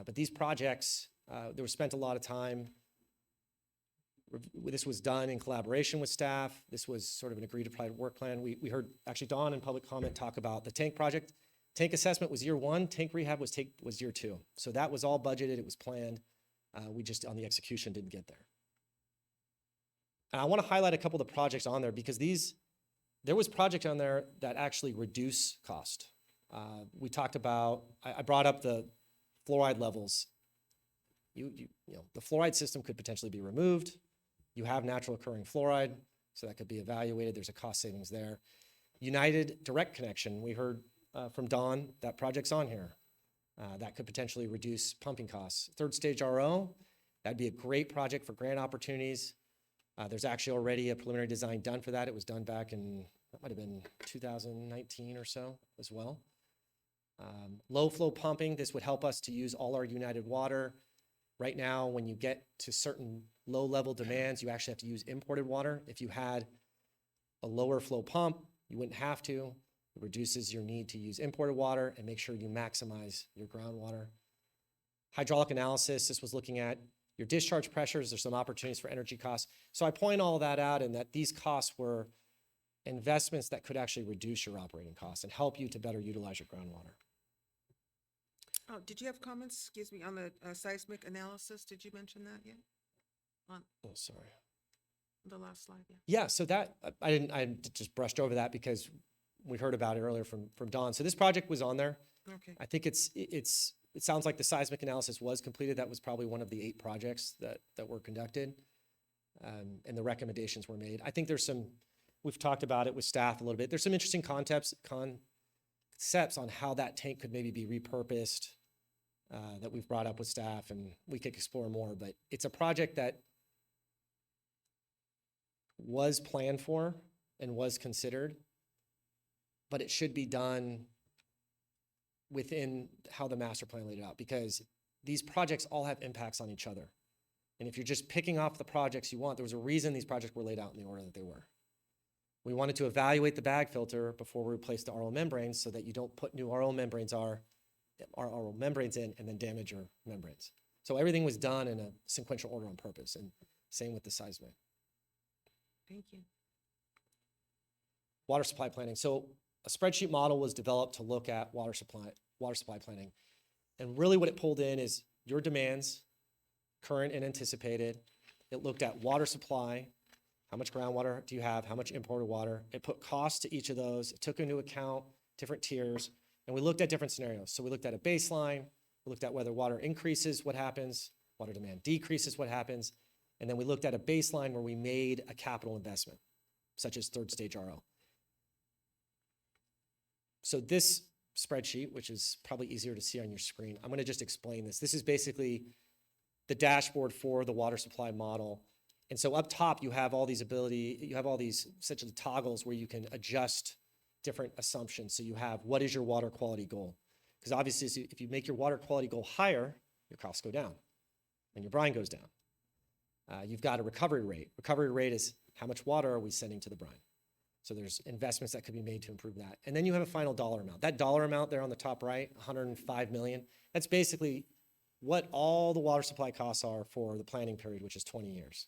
S11: but these projects, there was spent a lot of time. This was done in collaboration with staff. This was sort of an agreed upon work plan. We heard actually Dawn in public comment talk about the tank project. Tank assessment was year 1, tank rehab was year 2. So that was all budgeted, it was planned. We just, on the execution, didn't get there. And I want to highlight a couple of the projects on there because there was projects on there that actually reduce cost. We talked about, I brought up the fluoride levels. You know, the fluoride system could potentially be removed. You have natural occurring fluoride, so that could be evaluated. There's a cost savings there. United Direct Connection, we heard from Dawn, that project's on here. That could potentially reduce pumping costs. Third stage RO, that'd be a great project for grant opportunities. There's actually already a preliminary design done for that. It was done back in, that might have been 2019 or so as well. Low flow pumping, this would help us to use all our United water. Right now, when you get to certain low level demands, you actually have to use imported water. If you had a lower flow pump, you wouldn't have to. It reduces your need to use imported water and make sure you maximize your groundwater. Hydraulic analysis, this was looking at your discharge pressures. There's some opportunities for energy costs. So I point all that out in that these costs were investments that could actually reduce your operating costs and help you to better utilize your groundwater.
S1: Oh, did you have comments, excuse me, on the seismic analysis? Did you mention that yet? On
S11: Oh, sorry.
S1: the last slide, yeah.
S11: Yeah, so that, I just brushed over that because we heard about it earlier from Dawn. So this project was on there.
S1: Okay,
S11: I think it sounds like the seismic analysis was completed. That was probably one of the 8 projects that were conducted, and the recommendations were made. I think we've talked about it with staff a little bit. There's some interesting concepts on how that tank could maybe be repurposed that we've brought up with staff, and we could explore more. But it's a project that was planned for and was considered, but it should be done within how the master plan laid it out, because these projects all have impacts on each other. And if you're just picking off the projects you want, there was a reason these projects were laid out in the order that they were. We wanted to evaluate the bag filter before we replace the RO membranes so that you don't put new RO membranes in and then damage your membranes. So everything was done in a sequential order on purpose, and same with the seismic.
S1: thank you.
S11: Water supply planning. So a spreadsheet model was developed to look at water supply planning. And really what it pulled in is your demands, current and anticipated. It looked at water supply, how much groundwater do you have, how much imported water. It put costs to each of those. It took into account different tiers, and we looked at different scenarios. So we looked at a baseline, we looked at whether water increases, what happens, water demand decreases, what happens, and then we looked at a baseline where we made a capital investment, such as third stage RO. So this spreadsheet, which is probably easier to see on your screen, I'm going to just explain this. This is basically the dashboard for the water supply model. And so up top, you have all these essentially toggles where you can adjust different assumptions. So you have, what is your water quality goal? Because obviously, if you make your water quality goal higher, your costs go down and your brine goes down. You've got a recovery rate. Recovery rate is how much water are we sending to the brine? So there's investments that could be made to improve that. And then you have a final dollar amount. That dollar amount there on the top right, 105 million, that's basically what all the water supply costs are for the planning period, which is 20 years.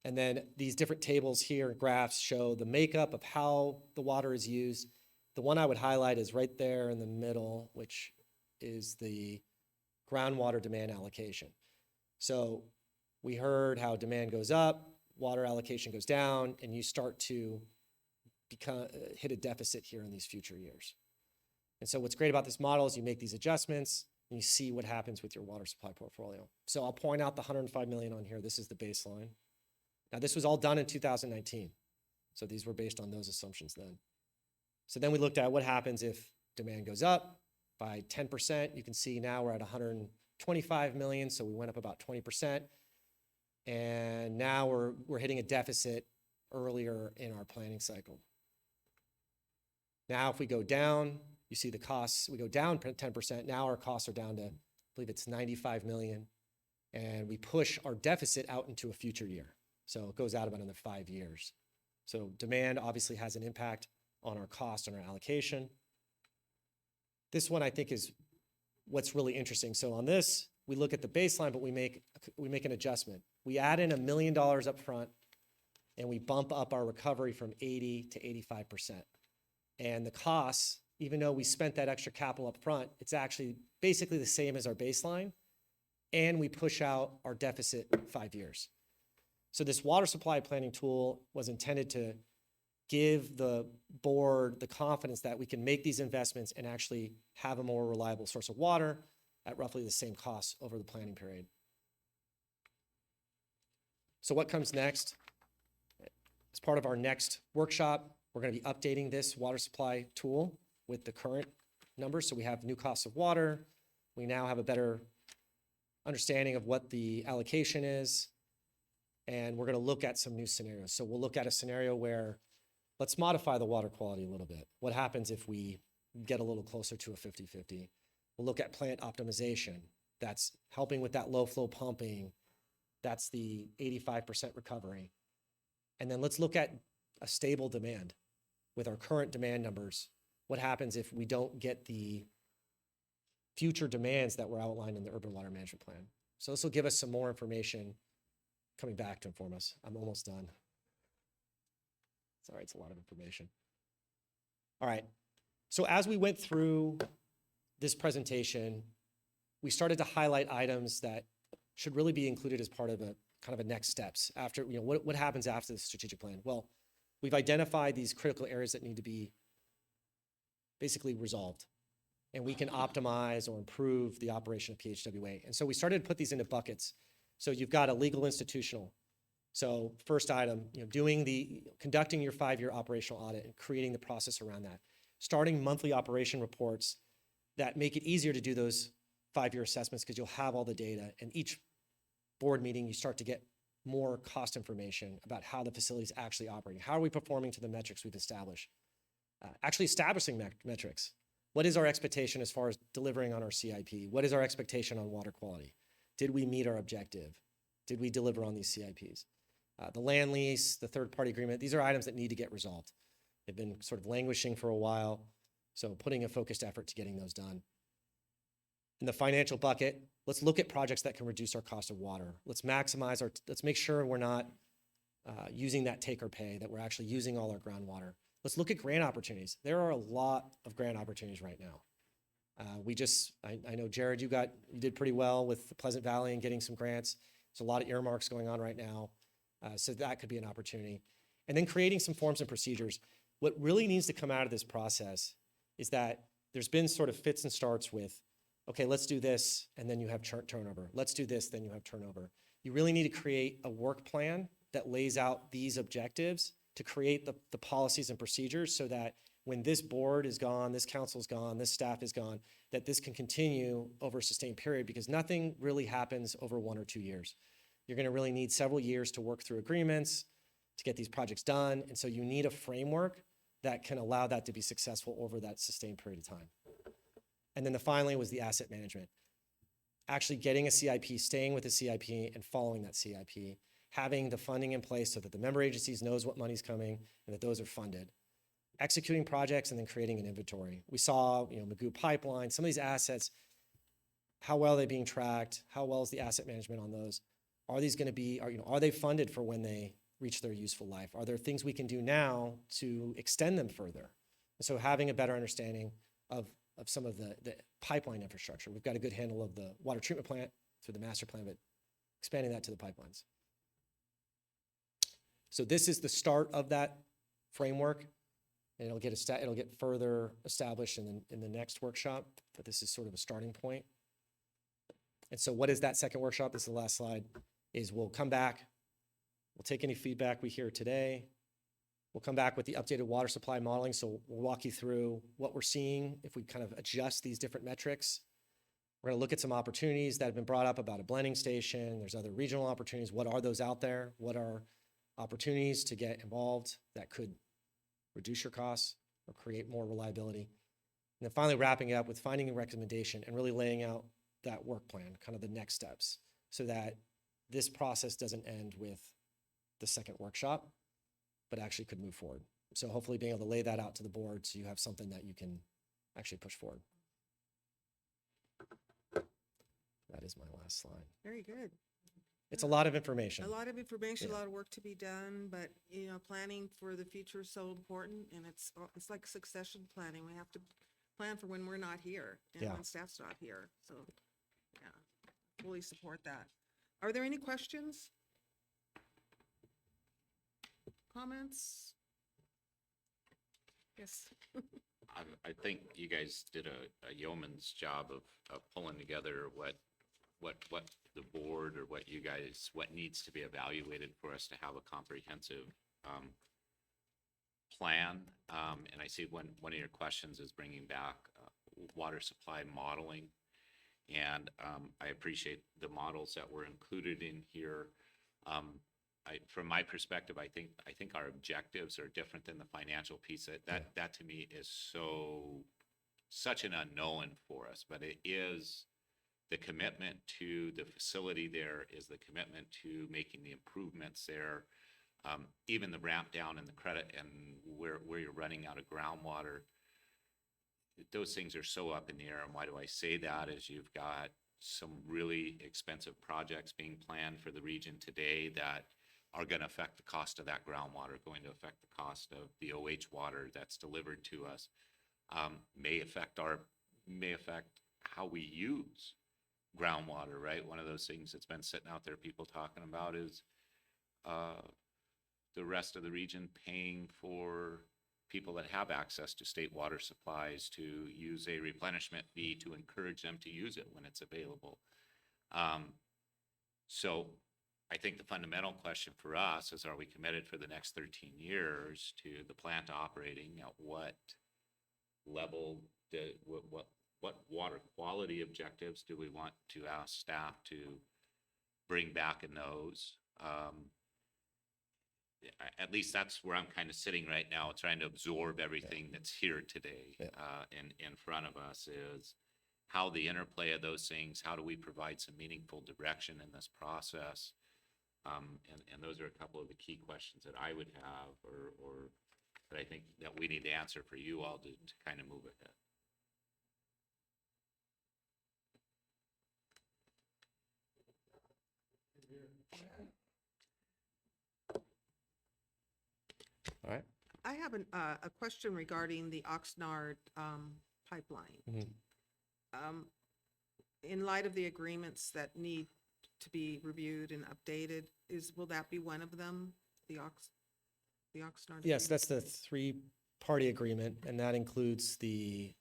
S11: And then these different tables here, graphs, show the makeup of how the water is used. The one I would highlight is right there in the middle, which is the groundwater demand allocation. So we heard how demand goes up, water allocation goes down, and you start to hit a deficit here in these future years. And so what's great about this model is you make these adjustments and you see what happens with your water supply portfolio. So I'll point out the 105 million on here. This is the baseline. Now this was all done in 2019. So these were based on those assumptions then. So then we looked at what happens if demand goes up by 10%. You can see now we're at 125 million. So we went up about 20%. And now we're hitting a deficit earlier in our planning cycle. Now, if we go down, you see the costs, we go down 10%. Now our costs are down to, I believe it's 95 million. And we push our deficit out into a future year. So it goes out about another 5 years. So demand obviously has an impact on our cost and our allocation. This one I think is what's really interesting. So on this, we look at the baseline, but we make an adjustment. We add in $1 million up front, and we bump up our recovery from 80 to 85%. And the costs, even though we spent that extra capital up front, it's actually basically the same as our baseline, and we push out our deficit 5 years. So this water supply planning tool was intended to give the board the confidence that we can make these investments and actually have a more reliable source of water at roughly the same cost over the planning period. So what comes next? As part of our next workshop, we're going to be updating this water supply tool with the current numbers. So we have new costs of water. We now have a better understanding of what the allocation is. And we're going to look at some new scenarios. So we'll look at a scenario where let's modify the water quality a little bit. What happens if we get a little closer to a 50-50? We'll look at plant optimization. That's helping with that low flow pumping. That's the 85% recovery. And then let's look at a stable demand with our current demand numbers. What happens if we don't get the future demands that were outlined in the urban water management plan? So this will give us some more information coming back to inform us. I'm almost done. Sorry, it's a lot of information. All right. So as we went through this presentation, we started to highlight items that should really be included as part of a kind of a next steps after, what happens after the strategic plan? Well, we've identified these critical areas that need to be basically resolved, and we can optimize or improve the operation of PHWA. And so we started to put these into buckets. So you've got a legal institutional. So first item, conducting your 5-year operational audit and creating the process around that. Starting monthly operation reports that make it easier to do those 5-year assessments because you'll have all the data. And each board meeting, you start to get more cost information about how the facility is actually operating. How are we performing to the metrics we've established? Actually establishing metrics. What is our expectation as far as delivering on our CIP? What is our expectation on water quality? Did we meet our objective? Did we deliver on these CIPs? The land lease, the third-party agreement, these are items that need to get resolved. They've been sort of languishing for a while, so putting a focused effort to getting those done. In the financial bucket, let's look at projects that can reduce our cost of water. Let's make sure we're not using that take or pay, that we're actually using all our groundwater. Let's look at grant opportunities. There are a lot of grant opportunities right now. I know Jared, you did pretty well with the Pleasant Valley and getting some grants. There's a lot of earmarks going on right now. So that could be an opportunity. And then creating some forms and procedures. What really needs to come out of this process is that there's been sort of fits and starts with, okay, let's do this, and then you have turnover. Let's do this, then you have turnover. You really need to create a work plan that lays out these objectives to create the policies and procedures so that when this board is gone, this council's gone, this staff is gone, that this can continue over a sustained period, because nothing really happens over 1 or 2 years. You're going to really need several years to work through agreements, to get these projects done. And so you need a framework that can allow that to be successful over that sustained period of time. And then finally was the asset management. Actually getting a CIP, staying with the CIP and following that CIP, having the funding in place so that the member agencies knows what money's coming and that those are funded. Executing projects and then creating an inventory. We saw, Magoo Pipeline, some of these assets, how well are they being tracked? How well is the asset management on those? Are these going to be, are they funded for when they reach their useful life? Are there things we can do now to extend them further? And so having a better understanding of some of the pipeline infrastructure. We've got a good handle of the water treatment plant through the master plan, but expanding that to the pipelines. So this is the start of that framework. And it'll get further established in the next workshop, but this is sort of a starting point. And so what is that second workshop? This is the last slide, is we'll come back, we'll take any feedback we hear today. We'll come back with the updated water supply modeling. So we'll walk you through what we're seeing if we kind of adjust these different metrics. We're gonna look at some opportunities that have been brought up about a blending station. There's other regional opportunities. What are those out there? What are opportunities to get involved that could reduce your costs or create more reliability? And then finally wrapping it up with finding a recommendation and really laying out that work plan, kind of the next steps, so that this process doesn't end with the second workshop, but actually could move forward. So hopefully being able to lay that out to the board so you have something that you can actually push forward. That is my last slide.
S1: Very good.
S11: It's a lot of information.
S1: A lot of information, a
S11: Yeah.
S1: lot of work to be done, but, planning for the future is so important, and it's like succession planning. We have to plan for when we're not here and
S11: Yeah.
S1: when staff's not here. So, yeah, fully support that. Are there any questions? Comments? Yes.
S6: I think you guys did a yeoman's job of pulling together what the board or what needs to be evaluated for us to have a comprehensive plan. And I see one of your questions is bringing back water supply modeling. And I appreciate the models that were included in here. From my perspective, I think our objectives are different than the financial piece. That to me is such an unknown for us, but it is the commitment to the facility there, is the commitment to making the improvements there. Even the ramp down and the credit and where you're running out of groundwater, those things are so up in the air. And why do I say that? Is you've got some really expensive projects being planned for the region today that are going to affect the cost of that groundwater, going to affect the cost of the OH water that's delivered to us, may affect how we use groundwater, right? One of those things that's been sitting out there, people talking about, is the rest of the region paying for people that have access to state water supplies to use a replenishment fee to encourage them to use it when it's available. So I think the fundamental question for us is, are we committed for the next 13 years to the plant operating at what level, what water quality objectives do we want to ask staff to bring back in those? At least that's where I'm kind of sitting right now, trying to absorb everything that's here today. In front of us is how the interplay of those things, how do we provide some meaningful direction in this process? And those are a couple of the key questions that I would have, or that I think that we need to answer for you all to kind of move ahead.
S11: All right.
S1: I have a question regarding the Oxnard pipeline.
S11: Mhm.
S1: In light of the agreements that need to be reviewed and updated, will that be one of them? The Oxnard?
S11: Yes,
S1: agreement?
S11: that's the three-party agreement, and that includes the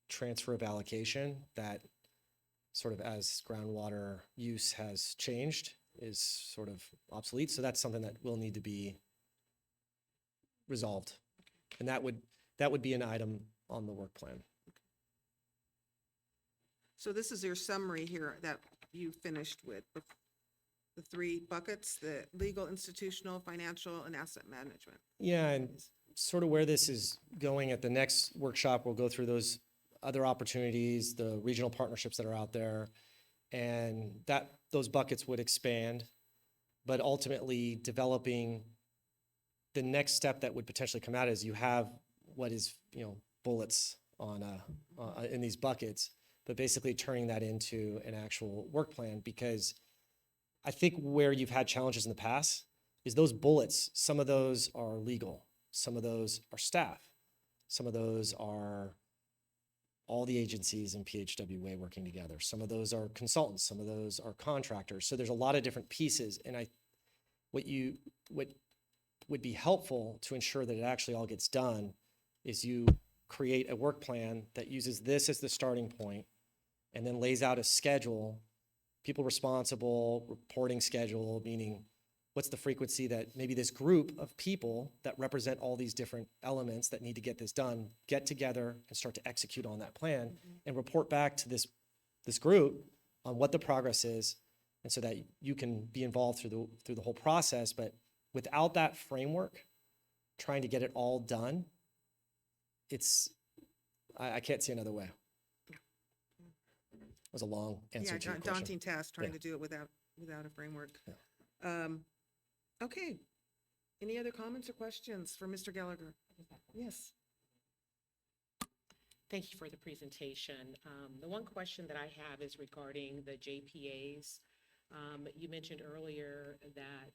S11: transfer of allocation that sort of as groundwater use has changed is sort of obsolete. So that's something that will need to be resolved. And that would be an item on the work plan.
S1: So this is your summary here that you finished with, the three buckets, the legal, institutional, financial, and asset management.
S11: Yeah, and sort of where this is going at the next workshop, we'll go through those other opportunities, the regional partnerships that are out there, and those buckets would expand, but ultimately developing the next step that would potentially come out is you have what is, bullets on in these buckets, but basically turning that into an actual work plan, because I think where you've had challenges in the past is those bullets, some of those are legal, some of those are staff, some of those are all the agencies in PHWA working together. Some of those are consultants, some of those are contractors. So there's a lot of different pieces. And what would be helpful to ensure that it actually all gets done is you create a work plan that uses this as the starting point and then lays out a schedule, people responsible, reporting schedule, meaning what's the frequency that maybe this group of people that represent all these different elements that need to get this done, get together and start to execute on that plan and report back to this group on what the progress is, and so that you can be involved through the whole process. But without that framework, trying to get it all done, I can't see another way. It was a long answer
S1: Yeah,
S11: to your question.
S1: daunting task trying
S11: Yeah.
S1: to do it without a framework. Okay. Any other comments or questions for Mr. Gallagher? Yes.
S9: Thank you for the presentation. The one question that I have is regarding the JPAs. You mentioned earlier that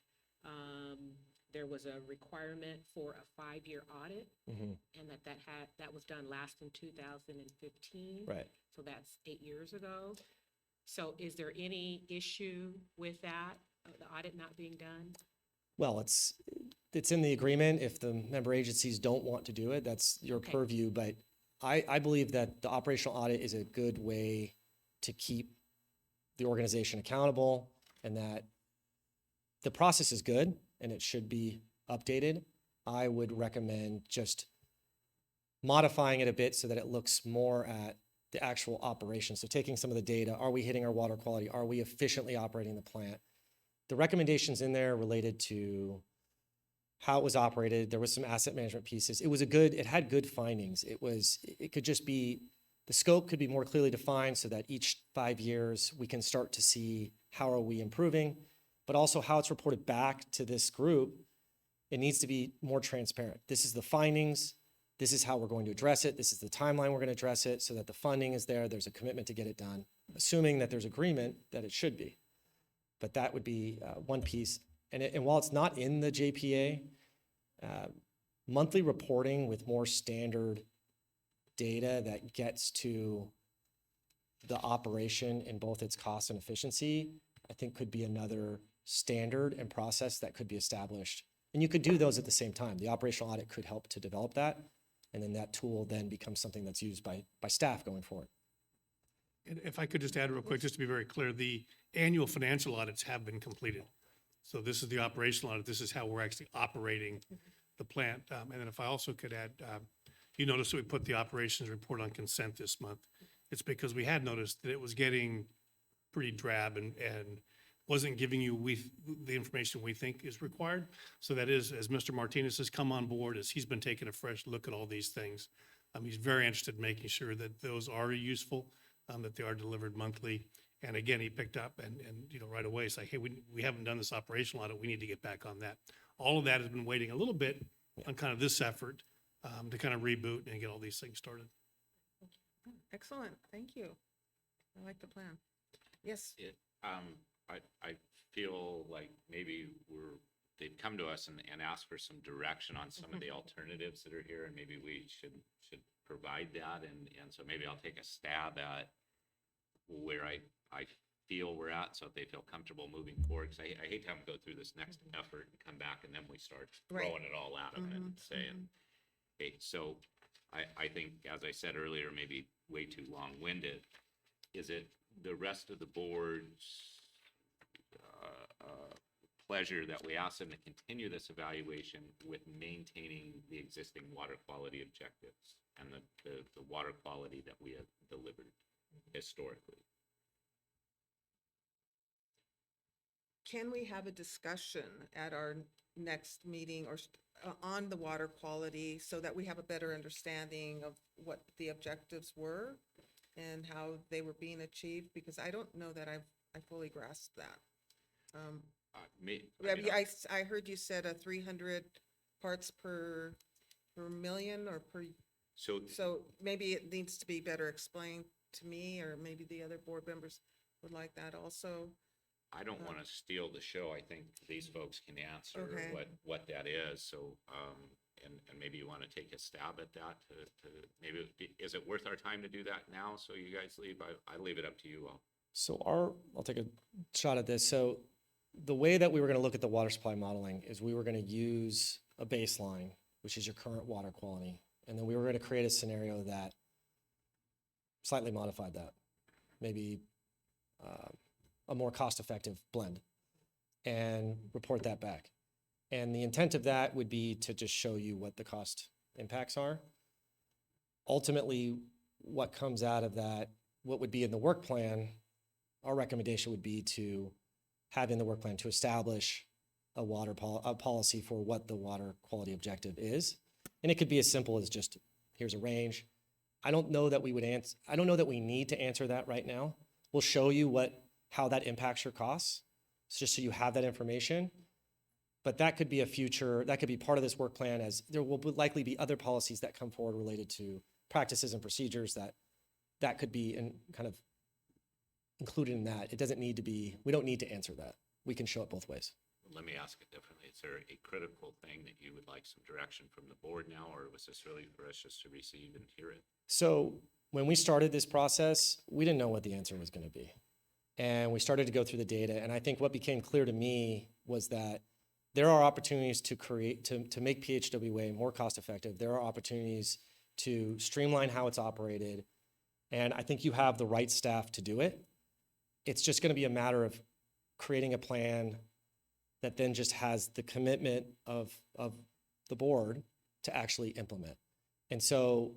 S9: there was a requirement for a 5-year audit,
S11: Mhm.
S9: and that was done last in 2015.
S11: Right.
S9: So that's 8 years ago. So is there any issue with that, the audit not being done?
S11: Well, it's in the agreement. If the member agencies don't want to do it, that's your
S9: Okay.
S11: purview. But I believe that the operational audit is a good way to keep the organization accountable, and that the process is good and it should be updated. I would recommend just modifying it a bit so that it looks more at the actual operation. So taking some of the data, are we hitting our water quality? Are we efficiently operating the plant? The recommendations in there related to how it was operated. There was some asset management pieces. It had good findings. It could just be, the scope could be more clearly defined so that each 5 years we can start to see how are we improving, but also how it's reported back to this group. It needs to be more transparent. This is the findings. This is how we're going to address it. This is the timeline we're going to address it, so that the funding is there. There's a commitment to get it done, assuming that there's agreement that it should be. But that would be one piece. And while it's not in the JPA, monthly reporting with more standard data that gets to the operation in both its cost and efficiency, I think could be another standard and process that could be established. And you could do those at the same time. The operational audit could help to develop that. And then that tool then becomes something that's used by staff going forward.
S7: And if I could just add real quick, just to be very clear, the annual financial audits have been completed. So this is the operational audit. This is how we're actually operating the plant. And then if I also could add, you noticed that we put the operations report on consent this month. It's because we had noticed that it was getting pretty drab and wasn't giving you the information we think is required. So that is, as Mr. Martinez has come on board, as he's been taking a fresh look at all these things, he's very interested in making sure that those are useful, that they are delivered monthly. And again, he picked up and right away, it's like, hey, we haven't done this operational audit. We need to get back on that. All of that has been waiting a little bit on kind of this effort to kind of reboot and get all these things started.
S1: Excellent. Thank you. I like the plan. Yes.
S6: I feel like maybe we're they've come to us and asked for some direction on some of the alternatives that are here, and maybe we should provide that, and so maybe I'll take a stab at where I feel we're at, so if they feel comfortable moving forward, because I hate to have them go through this next effort and come back, and then we start
S1: Right.
S6: throwing it all at them and saying, hey, so I think, as I said earlier, maybe way too long-winded. Is it the rest of the board's pleasure that we ask them to continue this evaluation with maintaining the existing water quality objectives and the water quality that we have delivered historically?
S1: Can we have a discussion at our next meeting or on the water quality so that we have a better understanding of what the objectives were and how they were being achieved? Because I don't know that I fully grasped that. I heard you said a 300 parts per million or per, so maybe it needs to be better explained to me, or maybe the other board members would like that also.
S6: I don't want to steal the show. I think these folks can answer
S1: Okay.
S6: what that is. So, and maybe you want to take a stab at that to maybe, is it worth our time to do that now? So you guys leave, I leave it up to you all.
S11: So I'll take a shot at this. So the way that we were going to look at the water supply modeling is we were going to use a baseline, which is your current water quality. And then we were going to create a scenario that slightly modified that, maybe a more cost-effective blend, and report that back. And the intent of that would be to just show you what the cost impacts are. Ultimately, what comes out of that, what would be in the work plan, our recommendation would be to have in the work plan to establish a policy for what the water quality objective is. And it could be as simple as just, here's a range. I don't know that we need to answer that right now. We'll show you how that impacts your costs, just so you have that information. But that could be that could be part of this work plan, as there will likely be other policies that come forward related to practices and procedures that could be kind of included in that. It doesn't need to be, we don't need to answer that. We can show it both ways.
S6: Let me ask it differently. Is there a critical thing that you would like some direction from the board now, or was this really for us just to receive and hear it?
S11: So when we started this process, we didn't know what the answer was going to be. And we started to go through the data. And I think what became clear to me was that there are opportunities to make PHWA more cost effective. There are opportunities to streamline how it's operated. And I think you have the right staff to do it. It's just going to be a matter of creating a plan that then just has the commitment of the board to actually implement. And so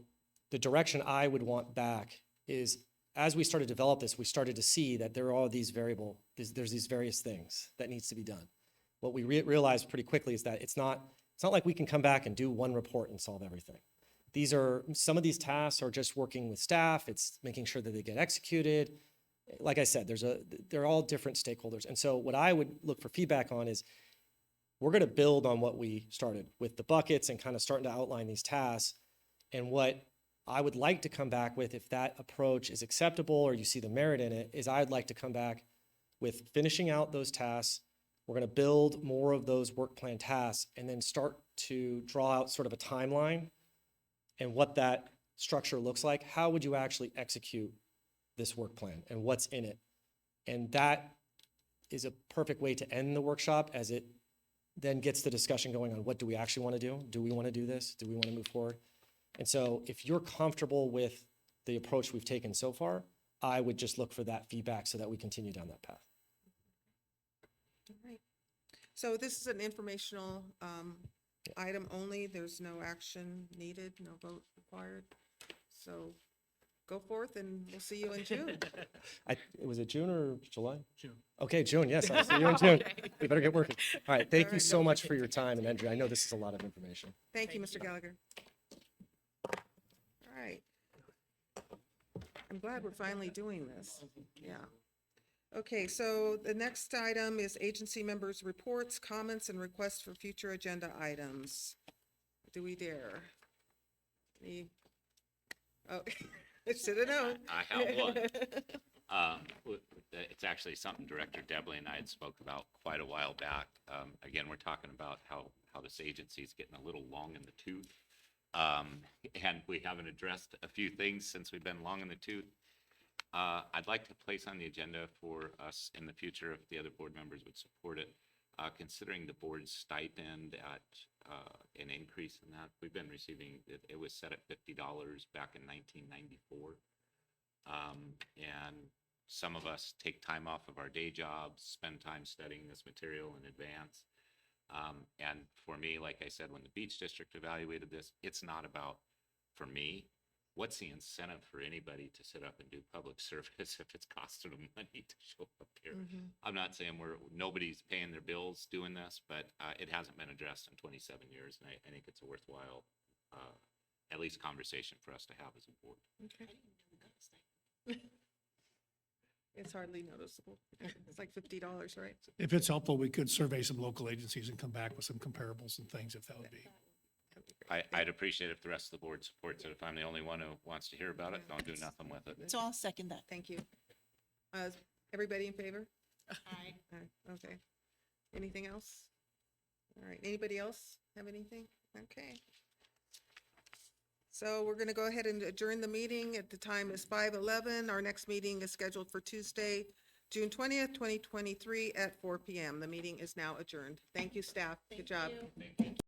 S11: the direction I would want back is, as we started to develop this, we started to see that there are all these there's these various things that needs to be done. What we realized pretty quickly is that it's not like we can come back and do one report and solve everything. Some of these tasks are just working with staff. It's making sure that they get executed. Like I said, they're all different stakeholders. And so what I would look for feedback on is, we're going to build on what we started with the buckets and kind of starting to outline these tasks. And what I would like to come back with, if that approach is acceptable or you see the merit in it, is I'd like to come back with finishing out those tasks. We're going to build more of those work plan tasks and then start to draw out sort of a timeline and what that structure looks like. How would you actually execute this work plan and what's in it? And that is a perfect way to end the workshop, as it then gets the discussion going on, what do we actually want to do? Do we want to do this? Do we want to move forward? And so if you're comfortable with the approach we've taken so far, I would just look for that feedback so that we continue down that path.
S1: All right. So this is an informational item only. There's no action needed, no vote required. So go forth and we'll see you in June.
S11: Was it June or July?
S7: June.
S11: Okay, June, yes, I'll see you in June. We better get working. All right, thank you so much for your time, and Andrew, I know this is a lot of information.
S1: Thank you, Mr. Gallagher. All right. I'm glad we're finally doing this. Yeah. Okay, so the next item is agency members' reports, comments, and requests for future agenda items. Do we dare? Oh, I should have known.
S6: I have one. It's actually something Director Debley and I had spoke about quite a while back. Again, we're talking about how this agency is getting a little long in the tooth. And we haven't addressed a few things since we've been long in the tooth. I'd like to place on the agenda for us in the future, if the other board members would support it, considering the board's stipend at an increase in that. We've been receiving, it was set at $50 back in 1994. And some of us take time off of our day jobs, spend time studying this material in advance. And for me, like I said, when the Beach District evaluated this, it's not about, for me, what's the incentive for anybody to sit up and do public service if it's costing them money to show up here? I'm not saying nobody's paying their bills doing this, but it hasn't been addressed in 27 years, and I think it's a worthwhile, at least conversation for us to have as a board.
S1: Okay. It's hardly noticeable. It's like $50, right?
S7: If it's helpful, we could survey some local agencies and come back with some comparables and things if that would be.
S1: That'd be great.
S6: I'd appreciate if the rest of the board supports it. If I'm the only one who wants to hear about it, don't do nothing with it.
S5: So I'll second that.
S1: Thank you. Everybody in favor?
S5: Aye.
S1: Aye, okay. Anything else? All right, anybody else have anything? Okay. So we're going to go ahead and adjourn the meeting. At the time is 5:11. Our next meeting is scheduled for Tuesday, June 20th, 2023 at 4 p.m. The meeting is now adjourned. Thank you, staff. Good job.